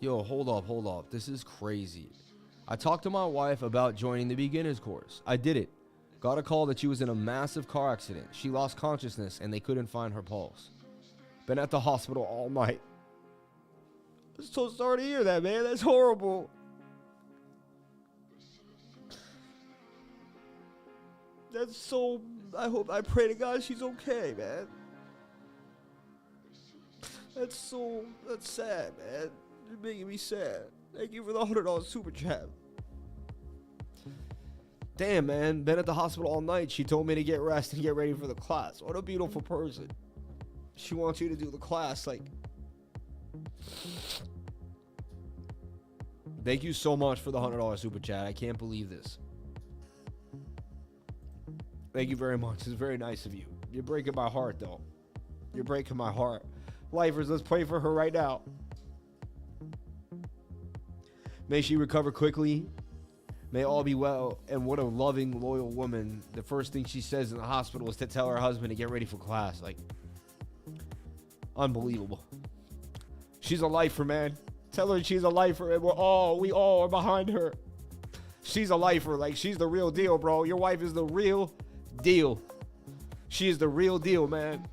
Yo, hold up. This is crazy. I talked to my wife about joining the beginner's course. I did it. Got a call that she was in a massive car accident. She lost consciousness and they couldn't find her pulse. Been at the hospital all night. I'm so sorry to hear that, man. That's horrible. That's so... I pray to God she's okay, man. That's sad, man. You're making me sad. Thank you for the $100 super chat. Damn, man. Been at the hospital all night. She told me to get rest and get ready for the class. What a beautiful person. She wants you to do the class, like... Thank you so much for the $100 super chat. I can't believe this. Thank you very much. It's very nice of you. You're breaking my heart, though. You're breaking my heart. Lifers, let's pray for her right now. May she recover quickly. May all be well. And what a loving, loyal woman. The first thing she says in the hospital is to tell her husband to get ready for class. Like, unbelievable. She's a lifer, man. Tell her she's a lifer, and we all are behind her. She's a lifer. Like, she's the real deal, bro. Your wife is the real deal. She is the real deal, man.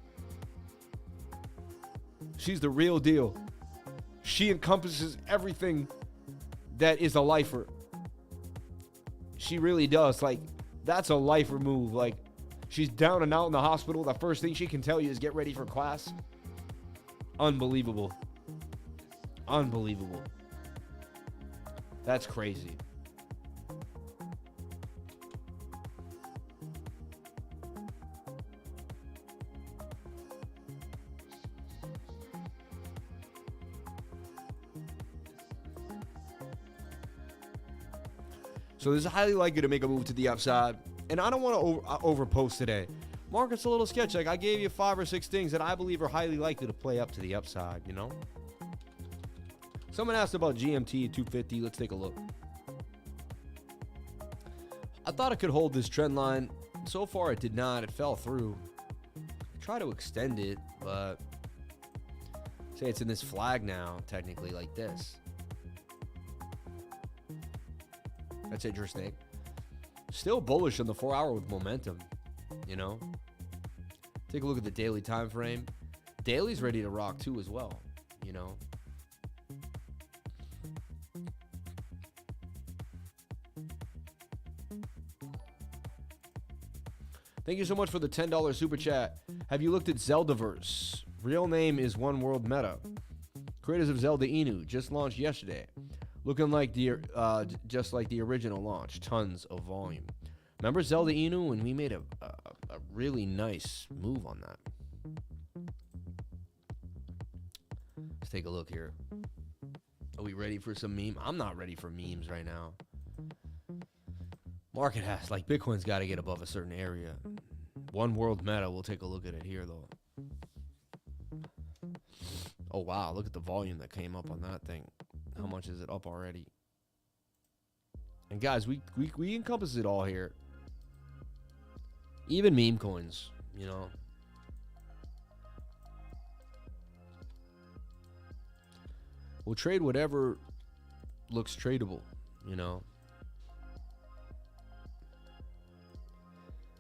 She's the real deal. She encompasses everything that is a lifer. She really does. Like, that's a lifer move. Like, she's down and out in the hospital. The first thing she can tell you is get ready for class. Unbelievable. Unbelievable. That's crazy. So this is highly likely to make a move to the upside. And I don't want to overpost today. Market's a little sketchy. Like, I gave you 5 or 6 things that I believe are highly likely to play up to the upside, you know? Someone asked about GMT at 250. Let's take a look. I thought it could hold this trend line. So far, it did not. It fell through. Try to extend it, but say it's in this flag now, technically, like this. That's interesting. Still bullish on the 4-hour with momentum, you know? Take a look at the daily time frame. Daily's ready to rock too as well, you know? Thank you so much for the $10 super chat. Have you looked at Zeldaverse? Real name is One World Meta. Creators of Zelda Inu just launched yesterday. Looking like the just like the original launch. Tons of volume. Remember Zelda Inu when we made a really nice move on that? Let's take a look here. Are we ready for some meme? I'm not ready for memes right now. Market has, like, Bitcoin's got to get above a certain area. One world meta, we'll take a look at it here, though. Oh, wow, look at the volume that came up on that thing. How much is it up already? And, guys, we encompass it all here. Even meme coins, you know. We'll trade whatever looks tradable, you know.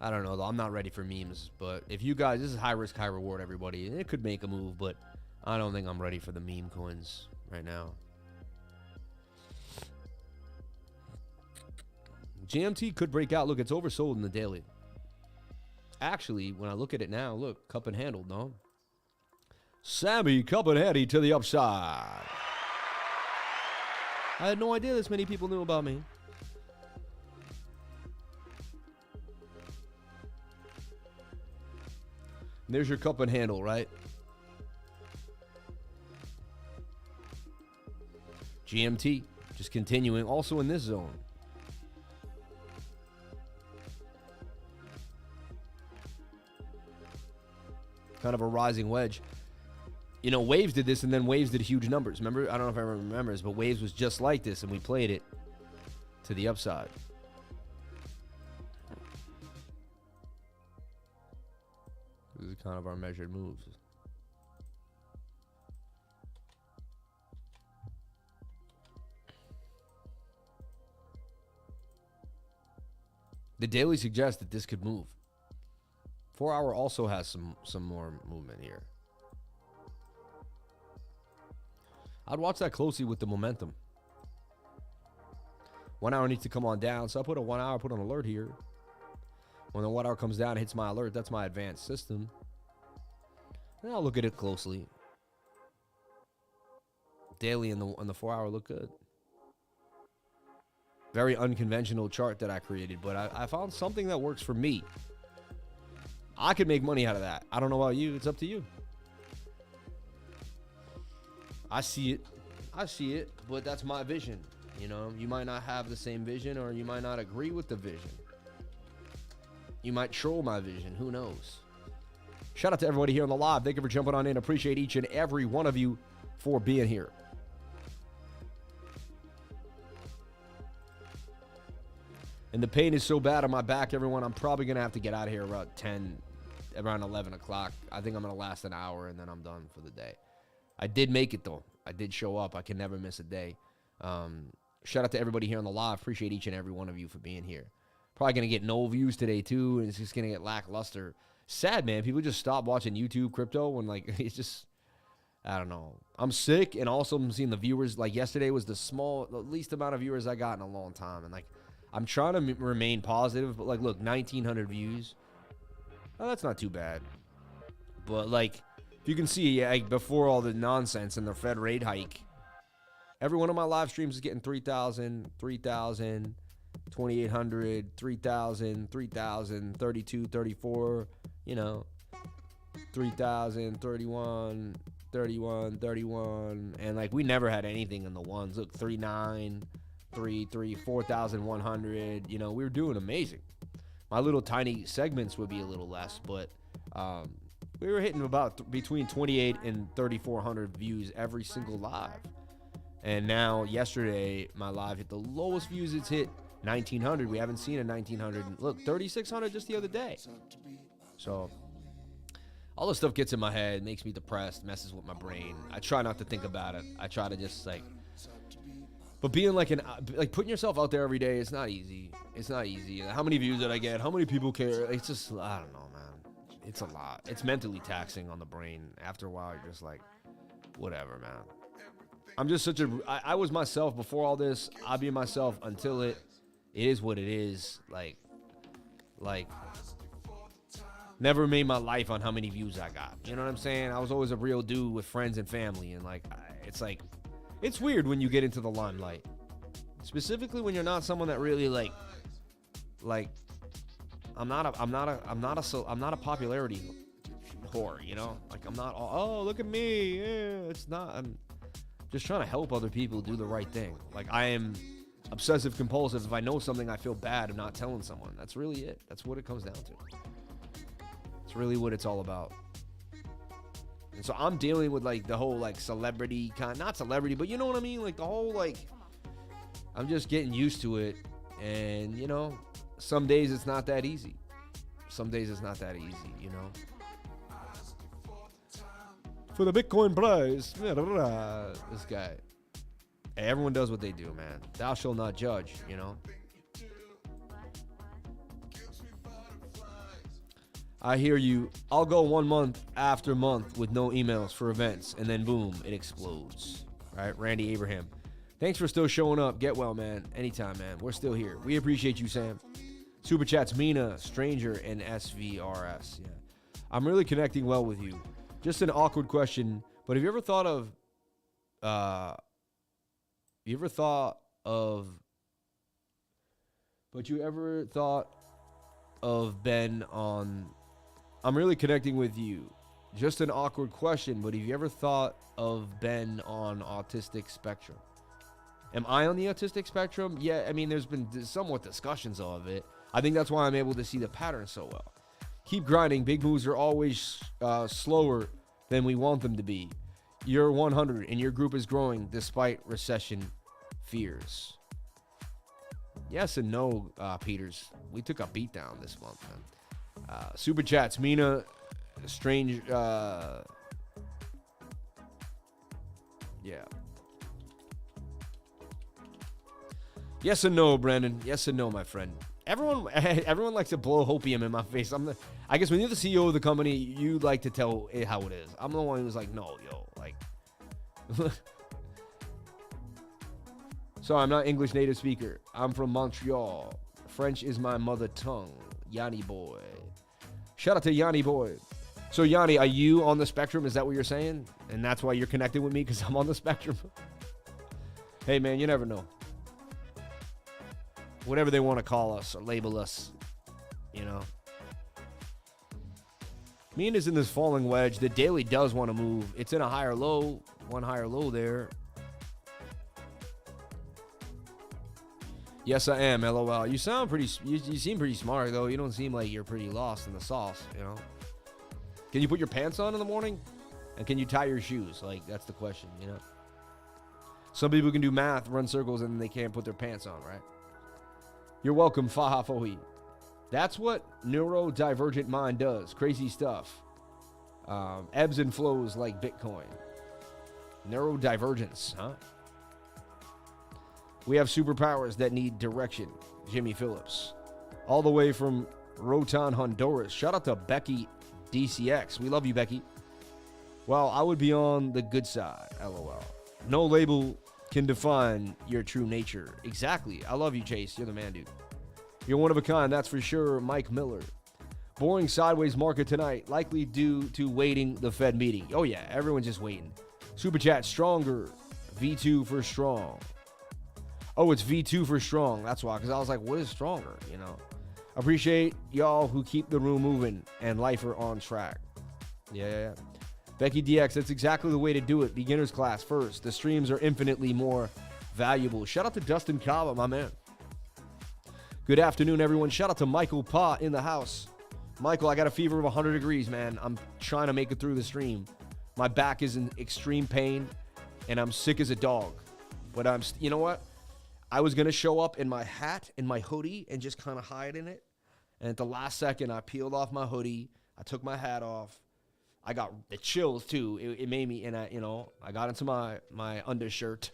I don't know, though. I'm not ready for memes. But if you guys, this is high risk, high reward, everybody. It could make a move, but I don't think I'm ready for the meme coins right now. GMT could break out. Look, it's oversold in the daily. Actually, when I look at it now, look, cup and handled, no? Sammy cup and handy to the upside. I had no idea this many people knew about me. And there's your cup and handle, right? GMT, just continuing, also in this zone. Kind of a rising wedge. You know, Waves did this, and then Waves did huge numbers. Remember? I don't know if everyone remembers, but Waves was just like this, and we played it to the upside. This is kind of our measured moves. The daily suggests that this could move. 4 hour also has some more movement here. I'd watch that closely with the momentum. 1 hour needs to come on down, so I put a 1 hour, put an alert here. When the 1 hour comes down, hits my alert, that's my advanced system. And I'll look at it closely. Daily and the 4 hour look good. Very unconventional chart that I created, but I found something that works for me. I could make money out of that. I don't know about you. It's up to you. I see it, but that's my vision. You know, you might not have the same vision, or you might not agree with the vision. You might troll my vision. Who knows? Shout out to everybody here on the live. Thank you for jumping on in. Appreciate each and every one of you for being here. And the pain is so bad on my back, everyone. I'm probably going to have to get out of here around 11 o'clock. I think I'm going to last an hour, and then I'm done for the day. I did make it, though. I did show up. I can never miss a day. Shout out to everybody here on the live. Appreciate each and every one of you for being here. Probably going to get no views today, too, and it's just going to get lackluster. Sad, man. People just stop watching YouTube crypto when, like, it's just, I don't know. I'm sick, and also I'm seeing the viewers. Like, yesterday was the least amount of viewers I got in a long time. And, like, I'm trying to remain positive, but, like, look, 1,900 views. Oh, that's not too bad. But, like, if you can see, like, before all the nonsense and the Fed rate hike, every one of my live streams is getting 3,000, 3,000, 2,800, 3,000, 3,000, 32, 34, you know, 3,000, 31, 31, 31. And, like, we never had anything in the ones. Look, 3,900. 4,100. You know, we were doing amazing. My little tiny segments would be a little less, but we were hitting about between 28 and 3,400 views every single live. And now, yesterday, my live hit the lowest views it's hit, 1,900. We haven't seen a 1,900. Look, 3,600 just the other day. So all this stuff gets in my head, makes me depressed, messes with my brain. I try not to think about it. I try to just, like, but being like putting yourself out there every day, it's not easy. It's not easy. How many views did I get? How many people care? It's just, I don't know, man. It's a lot. It's mentally taxing on the brain. After a while, you're just like, whatever, man. I'm just I was myself before all this. I'll be myself until it is what it is. Like, Never made my life on how many views I got. You know what I'm saying? I was always a real dude with friends and family. And like, it's like, it's weird when you get into the limelight. Specifically when you're not someone that really like, I'm not a popularity whore, you know? Like, I'm not, oh, look at me. Yeah, it's not, I'm just trying to help other people do the right thing. Like, I am obsessive compulsive. If I know something, I feel bad of not telling someone. That's really it. That's what it comes down to. It's really what it's all about. And so I'm dealing with like the whole like celebrity kind, not celebrity, but you know what I mean? Like the whole like, I'm just getting used to it. And you know, some days it's not that easy. Some days it's not that easy, you know. For the Bitcoin price, this guy. Hey, everyone does what they do, man. Thou shalt not judge, you know. I hear you. I'll go 1 month after month with no emails for events, and then boom, it explodes. All right, Randy Abraham. Thanks for still showing up. Get well, man. Anytime, man. We're still here. We appreciate you, Sam. Super chats, Mina, Stranger, and SVRS. Yeah, I'm really connecting well with you. Just an awkward question, but have you ever thought of? Ben on? I'm really connecting with you. Just an awkward question, but have you ever thought of Ben on autistic spectrum? Am I on the autistic spectrum? Yeah, I mean, there's been somewhat discussions of it. I think that's why I'm able to see the pattern so well. Keep grinding. Big moves are always slower than we want them to be. You're 100, and your group is growing despite recession fears. Yes and no, Peters. We took a beat down this month, man. Super chats, Mina, Strange. Yeah. Yes and no, Brandon. Yes and no, my friend. Everyone likes to blow hopium in my face. I guess when you're the CEO of the company, you like to tell it how it is. I'm the one who's like, no, yo, like. So I'm not English native speaker. I'm from Montreal. French is my mother tongue. Yanni boy. Shout out to Yanni boy. So Yanni, are you on the spectrum? Is that what you're saying? And that's why you're connected with me, because I'm on the spectrum? Hey man, you never know. Whatever they want to call us or label us, you know. Mina's in this falling wedge. The daily does want to move. It's in a higher low. One higher low there. Yes, I am. LOL. You sound pretty. You seem pretty smart though. You don't seem like you're pretty lost in the sauce. You know. Can you put your pants on in the morning? And can you tie your shoes? Like that's the question. You know. Some people can do math, run circles, and they can't put their pants on, right? You're welcome, Faha Fohi. That's what neurodivergent mind does. Crazy stuff. Ebbs and flows like Bitcoin. Neurodivergence, huh? We have superpowers that need direction. Jimmy Phillips. All the way from Rotan, Honduras. Shout out to Becky DCX. We love you, Becky. Well, I would be on the good side. LOL. No label can define your true nature. Exactly. I love you, Chase. You're the man, dude. You're one of a kind, that's for sure. Mike Miller. Boring sideways market tonight, likely due to waiting the Fed meeting. Oh, yeah. Everyone's just waiting. Super chat, stronger. V2 for strong. Oh, it's V2 for strong. That's why, because I was like, what is stronger? You know. Appreciate y'all who keep the room moving and lifer on track. Yeah. Becky DX, that's exactly the way to do it. Beginner's class first. The streams are infinitely more valuable. Shout out to Dustin Kava, my man. Good afternoon, everyone. Shout out to Michael Pa in the house. Michael, I got a fever of 100 degrees, man. I'm trying to make it through the stream. My back is in extreme pain, and I'm sick as a dog. But you know what? I was going to show up in my hat and my hoodie and just kind of hide in it. And at the last second, I peeled off my hoodie. I took my hat off. I got the chills too. It made me, and I got into my undershirt.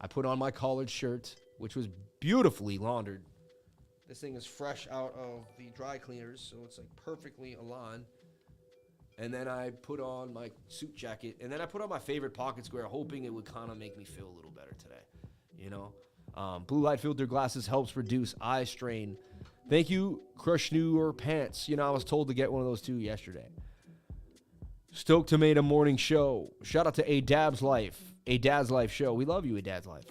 I put on my collared shirt, which was beautifully laundered. This thing is fresh out of the dry cleaners, so it's like perfectly aligned. And then I put on my suit jacket, and then I put on my favorite pocket square, hoping it would kind of make me feel a little better today. You know, blue light filter glasses helps reduce eye strain. Thank you, Crush New or Pants. You know, I was told to get one of those too yesterday. Stoked Tomato Morning Show. Shout out to A Dab's Life. A Dad's Life Show. We love you, A Dad's Life.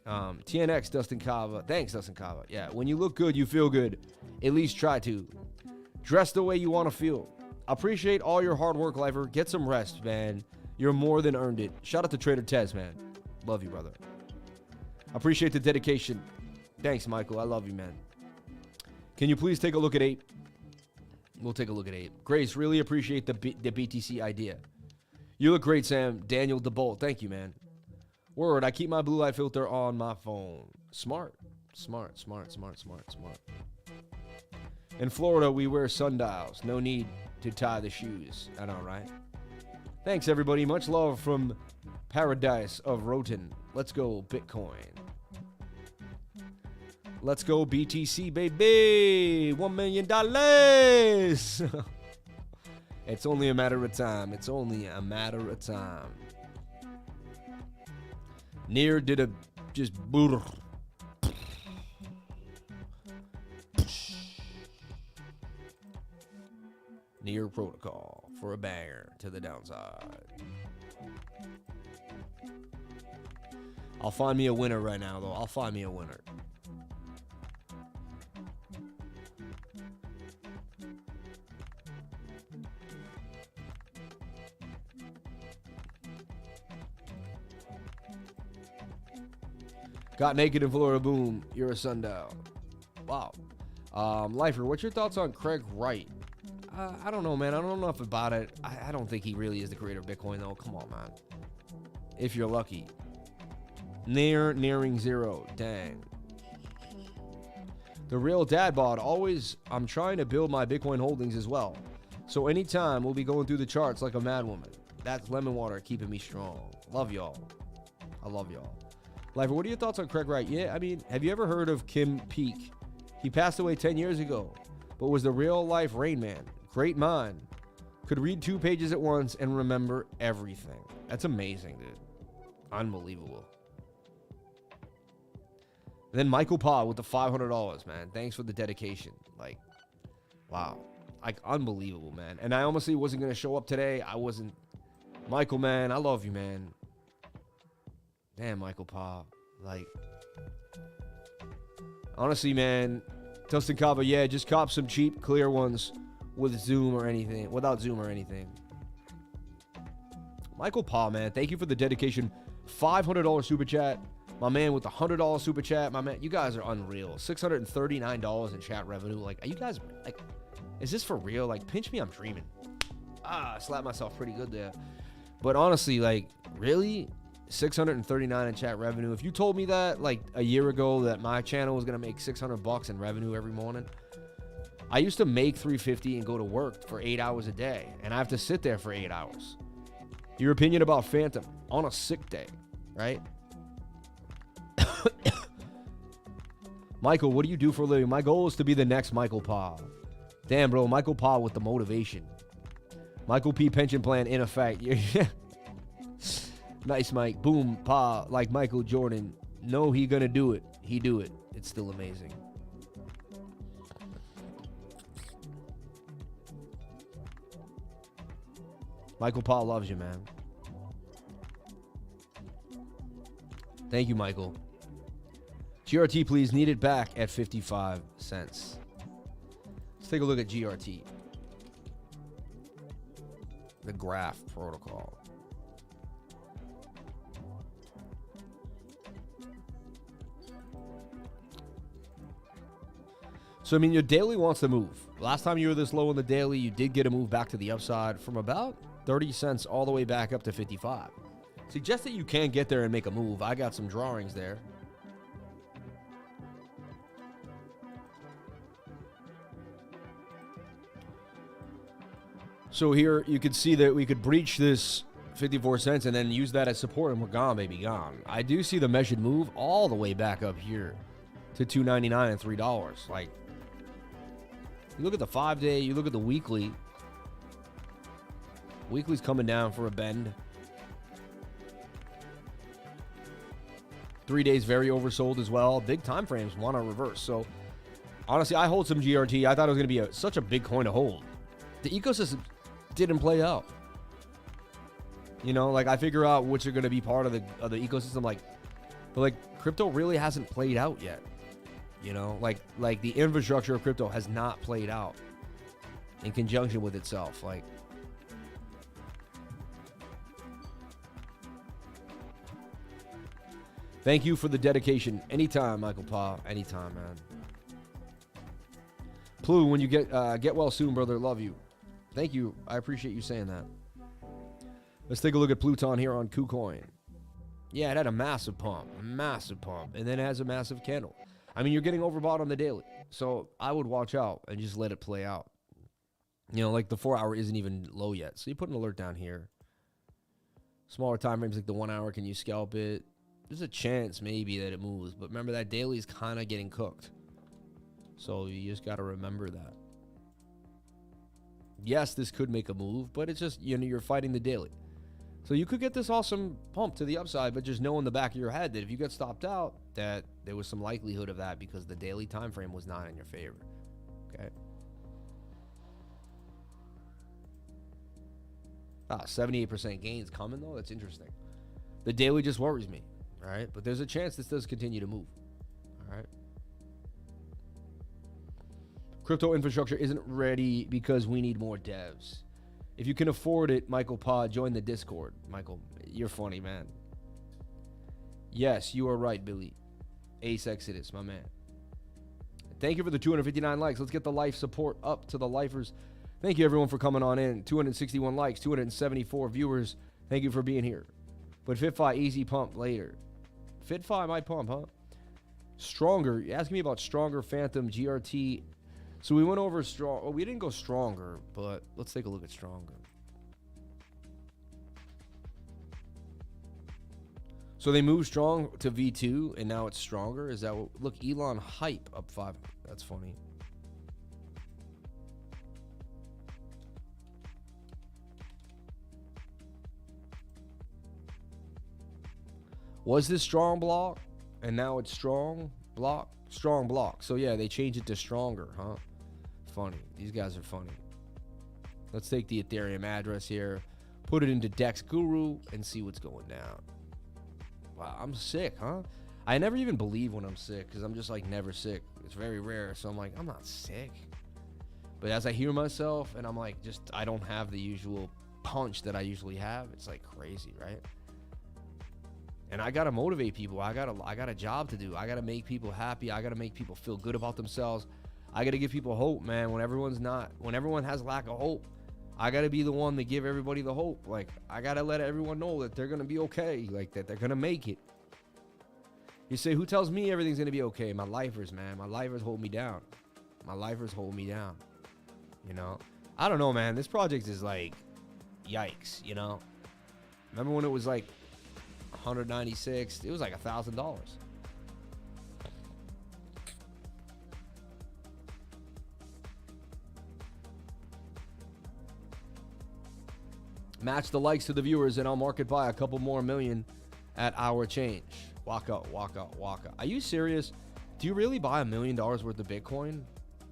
TNX, Dustin Kava. Thanks, Dustin Kava. Yeah, when you look good, you feel good. At least try to. Dress the way you want to feel. Appreciate all your hard work, Lifer. Get some rest, man. You're more than earned it. Shout out to Trader Tez, man. Love you, brother. Appreciate the dedication. Thanks, Michael. I love you, man. Can you please take a look at 8? We'll take a look at 8. Grace, really appreciate the BTC idea. You look great, Sam. Daniel DeBolt. Thank you, man. Word, I keep my blue light filter on my phone. Smart. Smart, smart, smart, smart, smart. In Florida, we wear sundials. No need to tie the shoes. I know, right? Thanks, everybody. Much love from Paradise of Roten. Let's go, Bitcoin. Let's go, BTC, baby. $1 million. It's only a matter of time. It's only a matter of time. Near did a just boot. Near protocol for a banger to the downside. I'll find me a winner right now, though. I'll find me a winner. Got naked in Florida, boom. You're a sundial. Wow. Lifer, what's your thoughts on Craig Wright? I don't know, man. I don't know enough about it. I don't think he really is the creator of Bitcoin, though. Come on, man. If you're lucky. Nearing zero. Dang. The real dad bod. Always, I'm trying to build my Bitcoin holdings as well. So anytime we'll be going through the charts like a mad woman. That's lemon water keeping me strong. Love y'all. I love y'all. Lifer, what are your thoughts on Craig Wright? Yeah, I mean, have you ever heard of Kim Peek? He passed away 10 years ago, but was the real life Rain Man. Great mind. Could read 2 pages at once and remember everything. That's amazing, dude. Unbelievable. And then Michael Pa with the $500, man. Thanks for the dedication. Like, wow. Like, unbelievable, man. And I honestly wasn't going to show up today. I wasn't. Michael, man, I love you, man. Damn, Michael Pa. Like, honestly, man, Dustin Kava, yeah, just cop some cheap, clear ones with Zoom or anything, without Zoom or anything. Michael Pa, man, thank you for the dedication. $500 super chat. My man with the $100 super chat. My man, you guys are unreal. $639 in chat revenue. Like, are you guys, like, is this for real? Like, pinch me, I'm dreaming. I slapped myself pretty good there. But honestly, like, really? 639 in chat revenue. If you told me that like a year ago that my channel was gonna make $600 in revenue every morning, I used to make $350 and go to work for 8 hours a day, and I have to sit there for 8 hours. Your opinion about Phantom on a sick day, right? Michael, what do you do for a living? My goal is to be the next Michael Pa. Damn, bro, Michael Pa with the motivation. Michael P. pension plan in effect. Nice, Mike. Boom, Pa, like Michael Jordan. No, he gonna do it. He do it. It's still amazing. Michael Pa loves you, man. Thank you, Michael. GRT, please. Need it back at 55 cents. Let's take a look at GRT. The graph protocol. So, I mean, your daily wants to move. Last time you were this low on the daily, you did get a move back to the upside from about 30 cents all the way back up to 55. Suggest that you can get there and make a move. I got some drawings there. So here you could see that we could breach this 54 cents and then use that as support, and we're gone, baby, gone. I do see the measured move all the way back up here to $2.99 and $3. Like, you look at the 5-day, you look at the weekly. Weekly's coming down for a bend. 3 days very oversold as well. Big time frames want to reverse. So Honestly, I hold some GRT. I thought it was going to be such a big coin to hold. The ecosystem didn't play out. You know, like I figure out which are going to be part of the ecosystem. But like crypto really hasn't played out yet. You know, like the infrastructure of crypto has not played out in conjunction with itself. Like, thank you for the dedication. Anytime, Michael Pa. Anytime, man. Plu, when you get well soon, brother. Love you. Thank you. I appreciate you saying that. Let's take a look at Pluton here on KuCoin. Yeah, it had a massive pump, and then it has a massive candle. I mean, you're getting overbought on the daily, so I would watch out and just let it play out. You know, like the 4 hour isn't even low yet, so you put an alert down here. Smaller time frames like the 1 hour, can you scalp it? There's a chance maybe that it moves, but remember that daily is kind of getting cooked. So you just got to remember that. Yes, this could make a move, but it's just, you know, you're fighting the daily. So you could get this awesome pump to the upside, but just know in the back of your head that if you get stopped out, that there was some likelihood of that because the daily time frame was not in your favor. Okay. 78% gains coming though. That's interesting. The daily just worries me. All right, but there's a chance this does continue to move. All right. Crypto infrastructure isn't ready because we need more devs. If you can afford it, Michael Pa, join the Discord. Michael, you're funny, man. Yes, you are right, Billy. Ace Exodus, my man. Thank you for the 259 likes. Let's get the life support up to the lifers. Thank you, everyone, for coming on in. 261 likes, 274 viewers. Thank you for being here. But FitFi, easy pump later. FitFi might pump, huh? Stronger. You're asking me about Stronger, Phantom, GRT. So we went over strong. Oh, we didn't go Stronger, but let's take a look at Stronger. So they moved Strong to V2, and now it's Stronger. Is that what? Look, Elon hype up 5. That's funny. Was this Strong Block, and now it's Strong Block? Strong Block. So yeah, they changed it to Stronger, huh? Funny. These guys are funny. Let's take the Ethereum address here, put it into Dex Guru, and see what's going down. Wow, I'm sick, huh? I never even believe when I'm sick because I'm just like never sick. It's very rare. So I'm like, I'm not sick. But as I hear myself and I'm like, I don't have the usual punch that I usually have. It's like crazy, right? And I got to motivate people. I got a job to do. I got to make people happy. I got to make people feel good about themselves. I got to give people hope, man. When everyone has lack of hope, I got to be the one to give everybody the hope. Like, I got to let everyone know that they're going to be okay. Like, that they're going to make it. You say, who tells me everything's going to be okay? My lifers, man. My lifers hold me down. My lifers hold me down. You know? I don't know, man. This project is like, yikes, you know? Remember when it was like 196? It was like $1,000. Match the likes to the viewers, and I'll mark it by a couple more million at our change. Waka, waka, waka. Are you serious? Do you really buy $1 million worth of Bitcoin?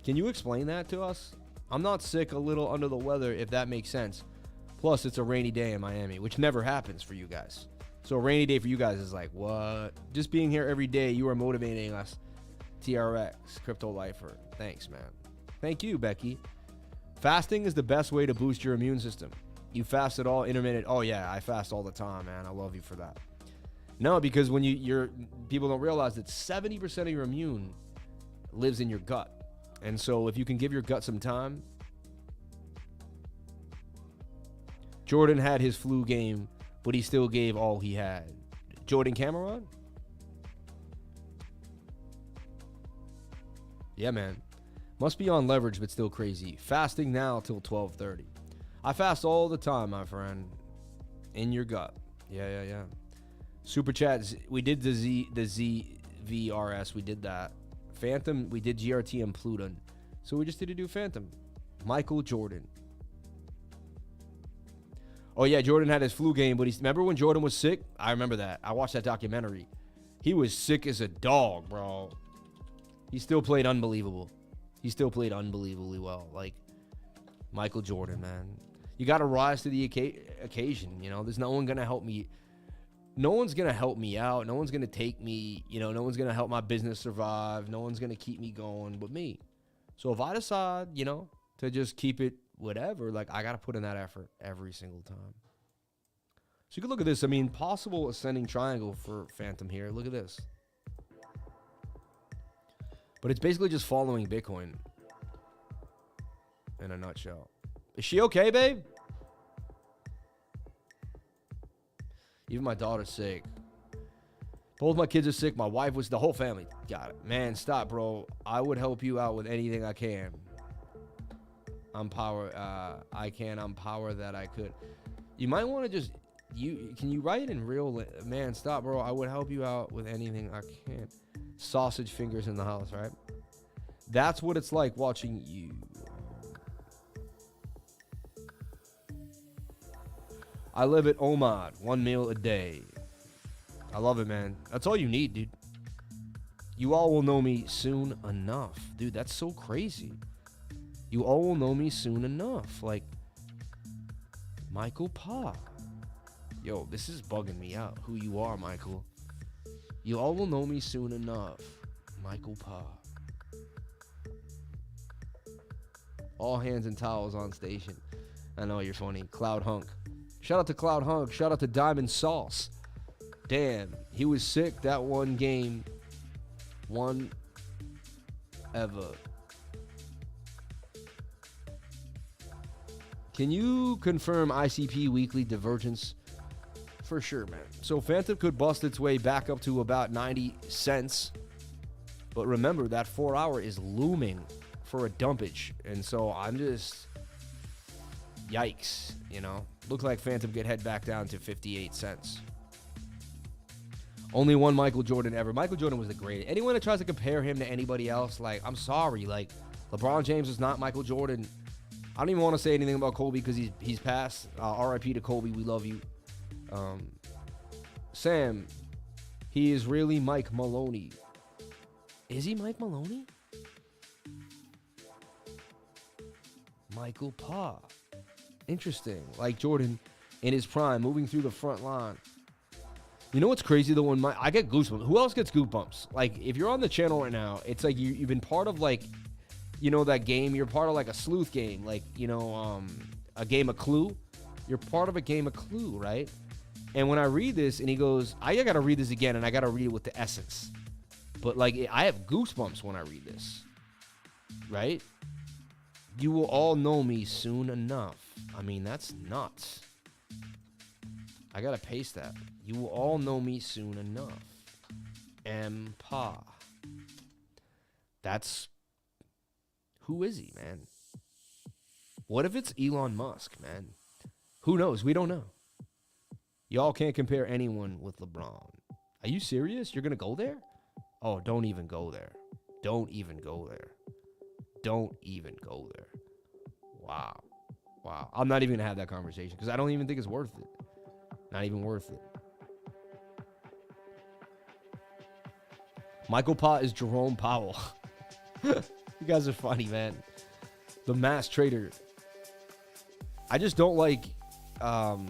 Can you explain that to us? I'm not sick, a little under the weather, if that makes sense. Plus, it's a rainy day in Miami, which never happens for you guys. So a rainy day for you guys is like, what? Just being here every day, you are motivating us. TRX, Crypto Lifer. Thanks, man. Thank you, Becky. Fasting is the best way to boost your immune system. You fast at all, intermittent? Oh yeah, I fast all the time, man. I love you for that. No, because when people don't realize that 70% of your immune lives in your gut. And so if you can give your gut some time. Jordan had his flu game, but he still gave all he had. Jordan Cameron? Yeah, man. Must be on leverage, but still crazy. Fasting now till 12:30. I fast all the time, my friend. In your gut. Yeah. Super chats. We did the ZVRS. We did that. Phantom. We did GRT and Pluton. So we just did to do Phantom. Michael Jordan. Oh yeah, Jordan had his flu game, but remember when Jordan was sick? I remember that. I watched that documentary. He was sick as a dog, bro. He still played unbelievable. He still played unbelievably well. Like, Michael Jordan, man. You got to rise to the occasion, you know. There's no one going to help me. No one's going to help me out. No one's going to take me, you know. No one's going to help my business survive. No one's going to keep me going but me. So if I decide, you know, to just keep it whatever, like, I got to put in that effort every single time. So you can look at this. I mean, possible ascending triangle for Phantom here. Look at this. But it's basically just following Bitcoin in a nutshell. Is she okay, babe? Even my daughter's sick. Both my kids are sick. My wife was, the whole family. Got it. Man, stop, bro. I would help you out with anything I can. I'm power that I could. You might want to just, can you write it in real, man, stop, bro. I would help you out with anything I can. Sausage fingers in the house, right? That's what it's like watching you. I live at OMAD, 1 meal a day. I love it, man. That's all you need, dude. You all will know me soon enough. Dude, that's so crazy. You all will know me soon enough. Like, Michael Pa. Yo, this is bugging me out. Who you are, Michael. You all will know me soon enough. Michael Pa. All hands and towels on station. I know you're funny. Cloud Hunk. Shout out to Cloud Hunk. Shout out to Diamond Sauce. Damn, he was sick that one game. One ever. Can you confirm ICP weekly divergence? For sure, man. So Phantom could bust its way back up to about 90 cents. But remember, that 4 hour is looming for a dumpage. And so I'm just, yikes, you know. Look like Phantom could head back down to 58 cents. Only one Michael Jordan ever. Michael Jordan was the greatest. Anyone that tries to compare him to anybody else, like, I'm sorry. Like, LeBron James is not Michael Jordan. I don't even want to say anything about Kobe because he's passed. RIP to Kobe. We love you. Sam, he is really Mike Maloney. Is he Mike Maloney? Michael Pa. Interesting. Like Jordan in his prime, moving through the front line. You know what's crazy though? When I get goosebumps. Who else gets goosebumps? Like, if you're on the channel right now, it's like you've been part of, like, you know, that game. You're part of like a sleuth game, like, you know, a game of Clue. You're part of a game of Clue, right? And when I read this, and he goes, I gotta read this again, and I gotta read it with the essence. But like, I have goosebumps when I read this, right? You will all know me soon enough. I mean, that's nuts. I gotta paste that. You will all know me soon enough. Pa. That's, who is he, man? What if it's Elon Musk, man? Who knows? We don't know. Y'all can't compare anyone with LeBron. Are you serious? You're gonna go there? Oh, don't even go there. Don't even go there. Don't even go there. Wow. Wow. I'm not even gonna have that conversation because I don't even think it's worth it. Not even worth it. Michael Pa is Jerome Powell. You guys are funny, man. The mass trader. I just don't like how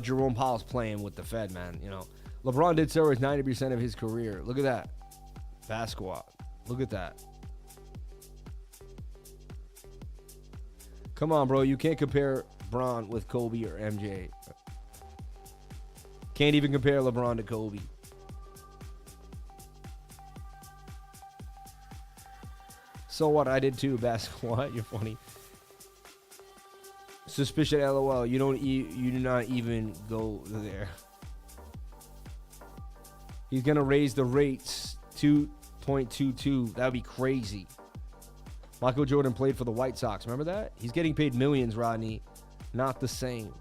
Jerome Powell's playing with the Fed, man. You know, LeBron did steroids 90% of his career. Look at that. Basketball. Look at that. Come on, bro. You can't compare Bron with Kobe or MJ. Can't even compare LeBron to Kobe. So what? I did too. Basketball. You're funny. Suspicion. LOL. You do not even go there. He's gonna raise the rates 2.22. That would be crazy. Michael Jordan played for the White Sox. Remember that? He's getting paid millions, Rodney. Not the same.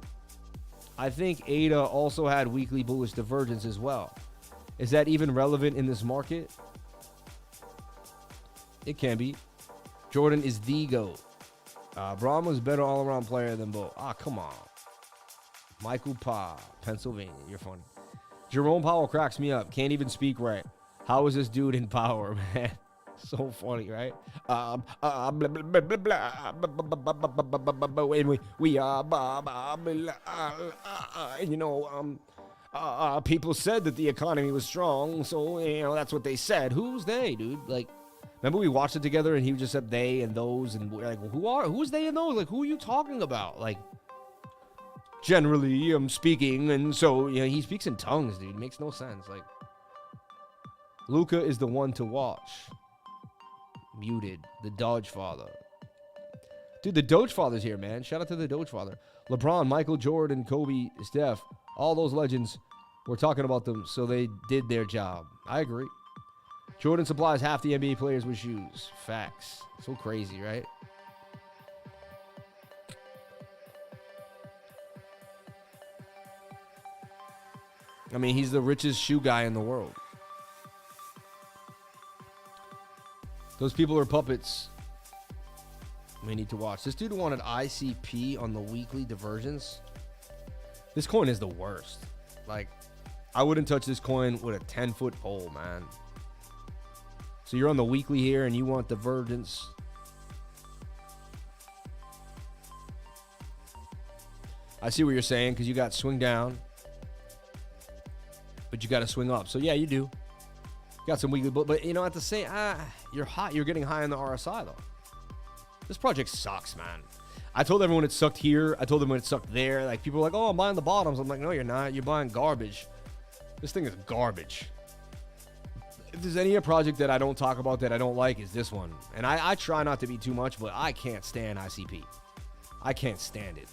I think Ada also had weekly bullish divergence as well. Is that even relevant in this market? It can be. Jordan is the GOAT. Braun was a better all-around player than both. Ah, come on. Michael Pa, Pennsylvania. You're funny. Jerome Powell cracks me up. Can't even speak right. How is this dude in power, man? So funny, right? Blah, blah, blah, blah, blah, blah, and we and you know, people said that the economy was strong, so you know that's what they said. Who's they, dude? Like, remember we watched it together, and he just said they and those, and we're like, who's they and those? Like, who are you talking about? Like, generally, I'm speaking, and so you know, he speaks in tongues, dude. It makes no sense. Like, Luka is the one to watch. Muted. The Doge Father. Dude, the Doge Father's here, man. Shout out to the Doge Father. LeBron, Michael Jordan, Kobe, Steph, all those legends, we're talking about them, so they did their job. I agree. Jordan supplies half the NBA players with shoes. Facts. So crazy, right? I mean, he's the richest shoe guy in the world. Those people are puppets. We need to watch. This dude wanted ICP on the weekly diversions. This coin is the worst. Like, I wouldn't touch this coin with a 10-foot pole, man. So you're on the weekly here and you want divergence. I see what you're saying because you got swing down, but you got to swing up. So yeah, you do. Got some weekly, but you know, at the same, you're hot. You're getting high on the RSI though. This project sucks, man. I told everyone it sucked here. I told them when it sucked there. Like, people were like, "Oh, I'm buying the bottoms." I'm like, "No, you're not. You're buying garbage. This thing is garbage." If there's any project that I don't talk about that I don't like, is this one. And I try not to be too much, but I can't stand ICP. I can't stand it.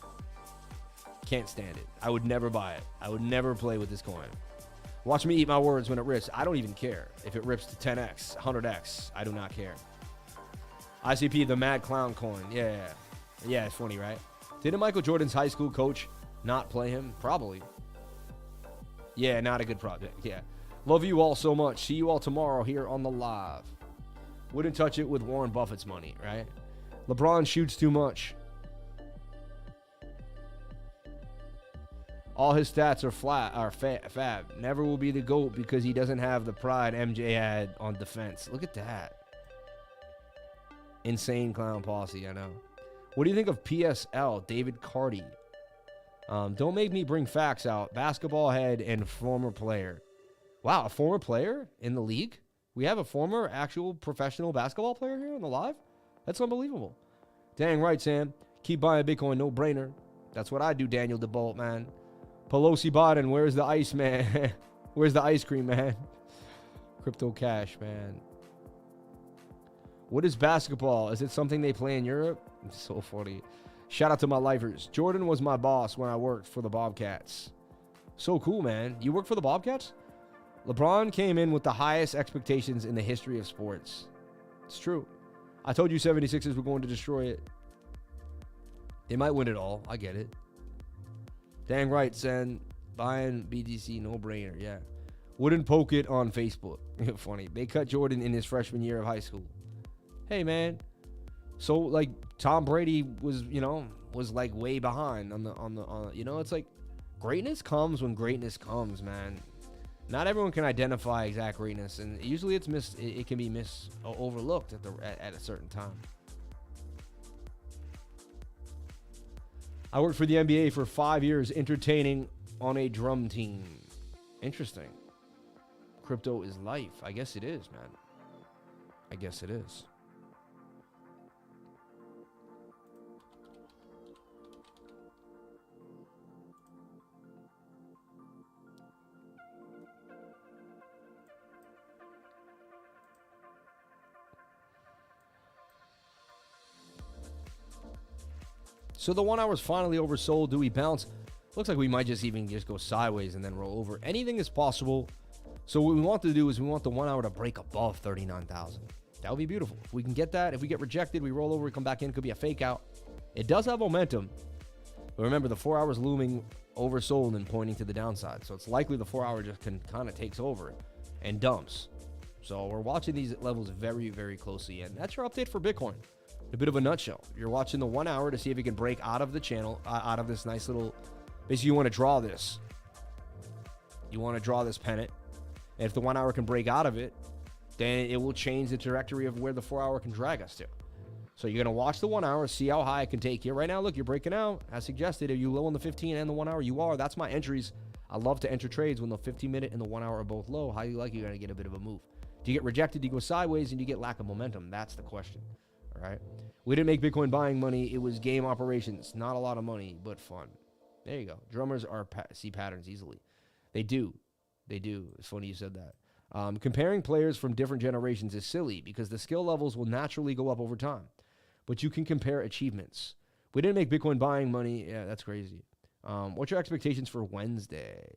Can't stand it. I would never buy it. I would never play with this coin. Watch me eat my words when it rips. I don't even care if it rips to 10x, 100x. I do not care. ICP, the mad clown coin. Yeah, it's funny, right? Didn't Michael Jordan's high school coach not play him? Probably. Yeah, not a good project. Yeah. Love you all so much. See you all tomorrow here on the live. Wouldn't touch it with Warren Buffett's money, right? LeBron shoots too much. All his stats are fab. Never will be the GOAT because he doesn't have the pride MJ had on defense. Look at that. Insane clown posse, I know. What do you think of PSL, David Carty? Don't make me bring facts out. Basketball head and former player. Wow, a former player in the league? We have a former actual professional basketball player here on the live? That's unbelievable. Dang right, Sam. Keep buying Bitcoin, no brainer. That's what I do, Daniel DeBolt, man. Pelosi Biden, where's the ice, man? Where's the ice cream, man? Crypto Cash, man. What is basketball? Is it something they play in Europe? It's so funny. Shout out to my lifers. Jordan was my boss when I worked for the Bobcats. So cool, man. You work for the Bobcats? LeBron came in with the highest expectations in the history of sports. It's true. I told you 76ers were going to destroy it. They might win it all. I get it. Dang right, Sen. Buying BTC, no brainer. Yeah. Wouldn't poke it on Facebook. Funny. They cut Jordan in his freshman year of high school. Hey, man. So, like, Tom Brady was, was like way behind on the, it's like greatness comes when greatness comes, man. Not everyone can identify exact greatness, and usually it's it can be overlooked at a certain time. I worked for the NBA for 5 years, entertaining on a drum team. Interesting. Crypto is life. I guess it is, man. I guess it is. So the 1 hour is finally oversold. Do we bounce? Looks like we might just go sideways and then roll over. Anything is possible. So what we want to do is we want the 1 hour to break above 39,000. That would be beautiful. If we can get that, if we get rejected, we roll over, we come back in. It could be a fake out. It does have momentum. But remember, the 4 hours looming oversold and pointing to the downside. So it's likely the 4 hour just kind of takes over and dumps. So we're watching these levels very, very closely. And that's your update for Bitcoin. A bit of a nutshell. You're watching the 1 hour to see if it can break out of the channel, out of this nice little, basically you want to draw this. You want to draw this pennant. And if the 1 hour can break out of it, then it will change the trajectory of where the 4 hour can drag us to. So you're going to watch the 1 hour, see how high it can take you. Right now, look, you're breaking out. As suggested, if you low on the 15 and the 1 hour, you are. That's my entries. I love to enter trades when the 15-minute and the 1 hour are both low. How do you like you're going to get a bit of a move? Do you get rejected? Do you go sideways? And you get lack of momentum? That's the question. All right. We didn't make Bitcoin buying money. It was game operations. Not a lot of money, but fun. There you go. Drummers see patterns easily. They do. They do. It's funny you said that. Comparing players from different generations is silly because the skill levels will naturally go up over time. But you can compare achievements. We didn't make Bitcoin buying money. Yeah, that's crazy. What's your expectations for Wednesday?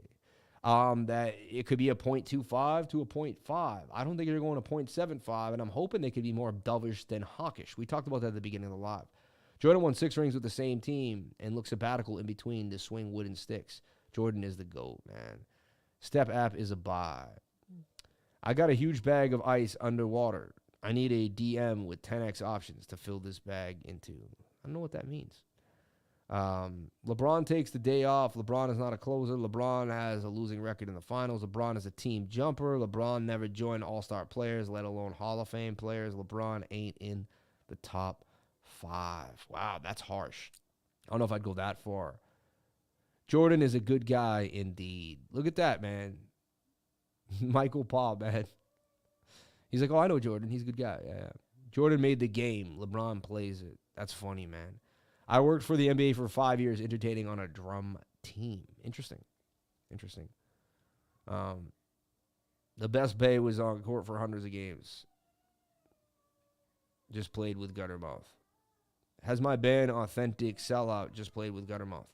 That it could be a 0.25 to a 0.5. I don't think they're going to 0.75, and I'm hoping they could be more dovish than hawkish. We talked about that at the beginning of the live. Jordan won 6 rings with the same team and looks sabbatical in between to swing wooden sticks. Jordan is the GOAT, man. Step app is a buy. I got a huge bag of ice underwater. I need a DM with 10x options to fill this bag into. I don't know what that means. LeBron takes the day off. LeBron is not a closer. LeBron has a losing record in the finals. LeBron is a team jumper. LeBron never joined all-star players, let alone Hall of Fame players. LeBron ain't in the top 5. Wow, that's harsh. I don't know if I'd go that far. Jordan is a good guy indeed. Look at that, man. Michael Paul, man. He's like, oh, I know Jordan. He's a good guy. Yeah. Jordan made the game. LeBron plays it. That's funny, man. I worked for the NBA for 5 years, entertaining on a drum team. Interesting. Interesting. The best Bay was on court for hundreds of games. Just played with Guttermouth. Has my band Authentic Sellout just played with Guttermouth.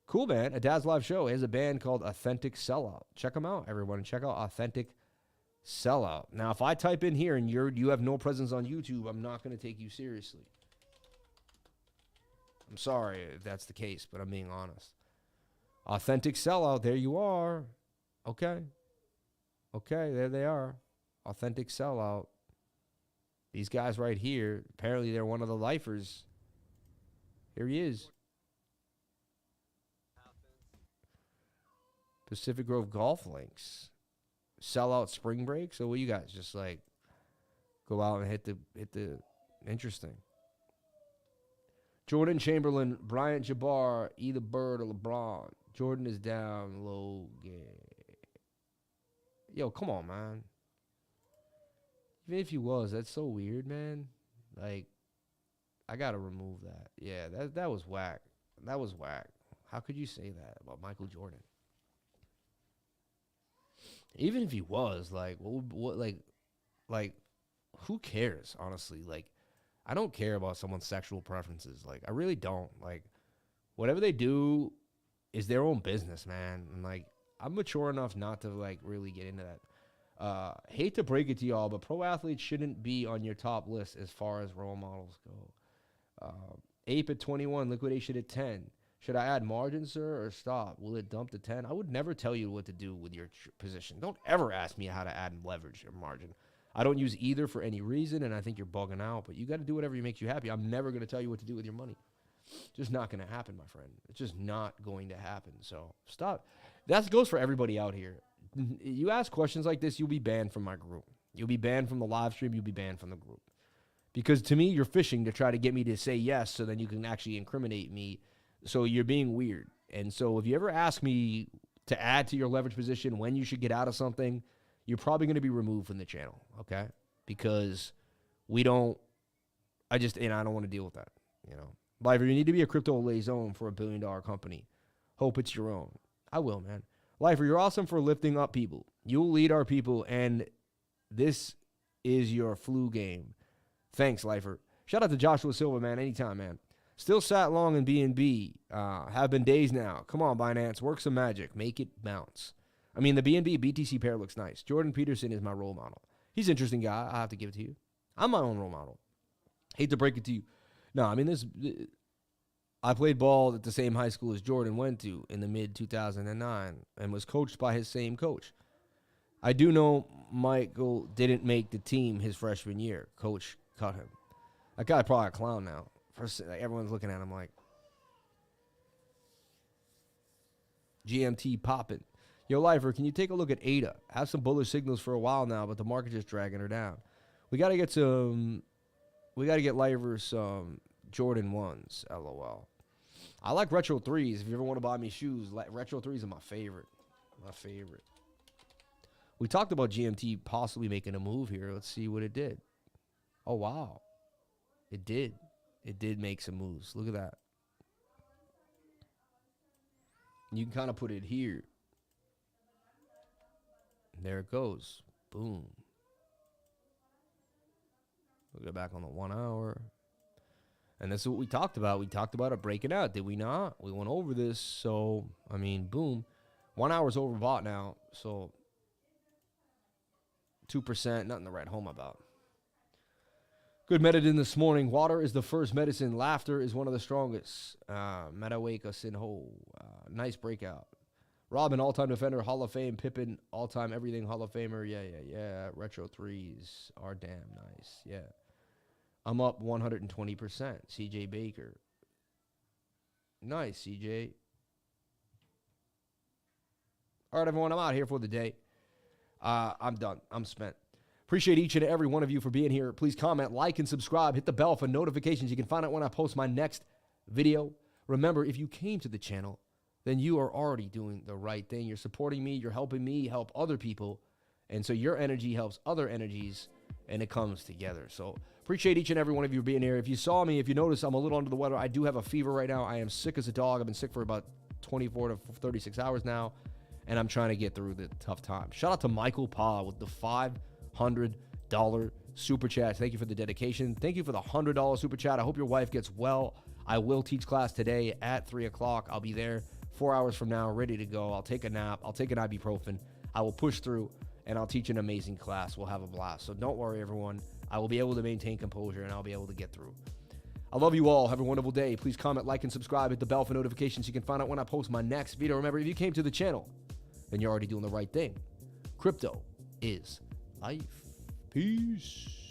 Cool, man. A Dad's Live show. He has a band called Authentic Sellout. Check them out, everyone. Check out Authentic Sellout. Now, if I type in here and you have no presence on YouTube, I'm not going to take you seriously. I'm sorry if that's the case, but I'm being honest. Authentic Sellout, there you are. Okay. Okay, there they are. Authentic Sellout. These guys right here, apparently they're one of the lifers. Here he is. Pacific Grove Golf Links. Sellout spring break. So what you guys just like go out and hit the interesting. Jordan Chamberlain, Bryant Jabbar, either Bird or LeBron. Jordan is down low game. Yo, come on, man. Even if he was, that's so weird, man. Like, I gotta remove that. Yeah, that was whack. That was whack. How could you say that about Michael Jordan? Even if he was, like, what like, who cares, honestly? Like, I don't care about someone's sexual preferences. Like, I really don't. Like, whatever they do is their own business, man. And, like, I'm mature enough not to, like, really get into that. Hate to break it to y'all, but pro athletes shouldn't be on your top list as far as role models go. Ape at 21, liquidation at 10. Should I add margin, sir, or stop? Will it dump to 10? I would never tell you what to do with your position. Don't ever ask me how to add leverage or margin. I don't use either for any reason, and I think you're bugging out. But you got to do whatever makes you happy. I'm never going to tell you what to do with your money. Just not going to happen, my friend. It's just not going to happen. So stop. That goes for everybody out here. You ask questions like this, you'll be banned from my group. You'll be banned from the live stream. You'll be banned from the group. Because to me, you're fishing to try to get me to say yes so then you can actually incriminate me. So you're being weird. And so if you ever ask me to add to your leverage position when you should get out of something, you're probably going to be removed from the channel, okay? Because I don't want to deal with that, you know? Liver, you need to be a crypto liaison for $1 billion company. Hope it's your own. I will, man. Lifer, you're awesome for lifting up people. You'll lead our people, and this is your flu game. Thanks, Lifer. Shout out to Joshua Silva, man. Anytime, man. Still sat long in BNB. Have been days now. Come on, Binance. Work some magic. Make it bounce. I mean, the BNB BTC pair looks nice. Jordan Peterson is my role model. He's an interesting guy. I have to give it to you. I'm my own role model. Hate to break it to you. No, I mean, I played ball at the same high school as Jordan went to in the mid-2009 and was coached by his same coach. I do know Michael didn't make the team his freshman year. Coach cut him. That guy probably a clown now. Everyone's looking at him like, GMT popping. Yo, Lifer, can you take a look at ADA? Have some bullish signals for a while now, but the market just dragging her down. We got to get some, Lifer some Jordan 1s, LOL. I like retro 3s. If you ever want to buy me shoes, retro 3s are my favorite. My favorite. We talked about GMT possibly making a move here. Let's see what it did. Oh, wow. It did. It did make some moves. Look at that. You can kind of put it here. There it goes. Boom. We'll go back on the 1 hour. And this is what we talked about. We talked about it breaking out. Did we not? We went over this. So, I mean, boom. 1 hour's overbought now. So, 2%. Nothing to write home about. Good medicine this morning. Water is the first medicine. Laughter is one of the strongest. Meta wake us in whole. Nice breakout. Robin, all-time defender, Hall of Fame. Pippen, all-time everything Hall of Famer. Yeah. Retro 3s are damn nice. Yeah. I'm up 120%. CJ Baker. Nice, CJ. All right, everyone, I'm out here for the day. I'm done. I'm spent. Appreciate each and every one of you for being here. Please comment, like, and subscribe. Hit the bell for notifications. You can find out when I post my next video. Remember, if you came to the channel, then you are already doing the right thing. You're supporting me. You're helping me help other people. And so your energy helps other energies, and it comes together. So appreciate each and every one of you being here. If you saw me, if you notice, I'm a little under the weather. I do have a fever right now. I am sick as a dog. I've been sick for about 24 to 36 hours now, and I'm trying to get through the tough time. Shout out to Michael Pa with the $500 super chat. Thank you for the dedication. Thank you for the $100 super chat. I hope your wife gets well. I will teach class today at 3 o'clock. I'll be there 4 hours from now, ready to go. I'll take a nap. I'll take an ibuprofen. I will push through, and I'll teach an amazing class. We'll have a blast. So don't worry, everyone. I will be able to maintain composure, and I'll be able to get through. I love you all. Have a wonderful day. Please comment, like, and subscribe. Hit the bell for notifications. You can find out when I post my next video. Remember, if you came to the channel, then you're already doing the right thing. Crypto is life. Peace.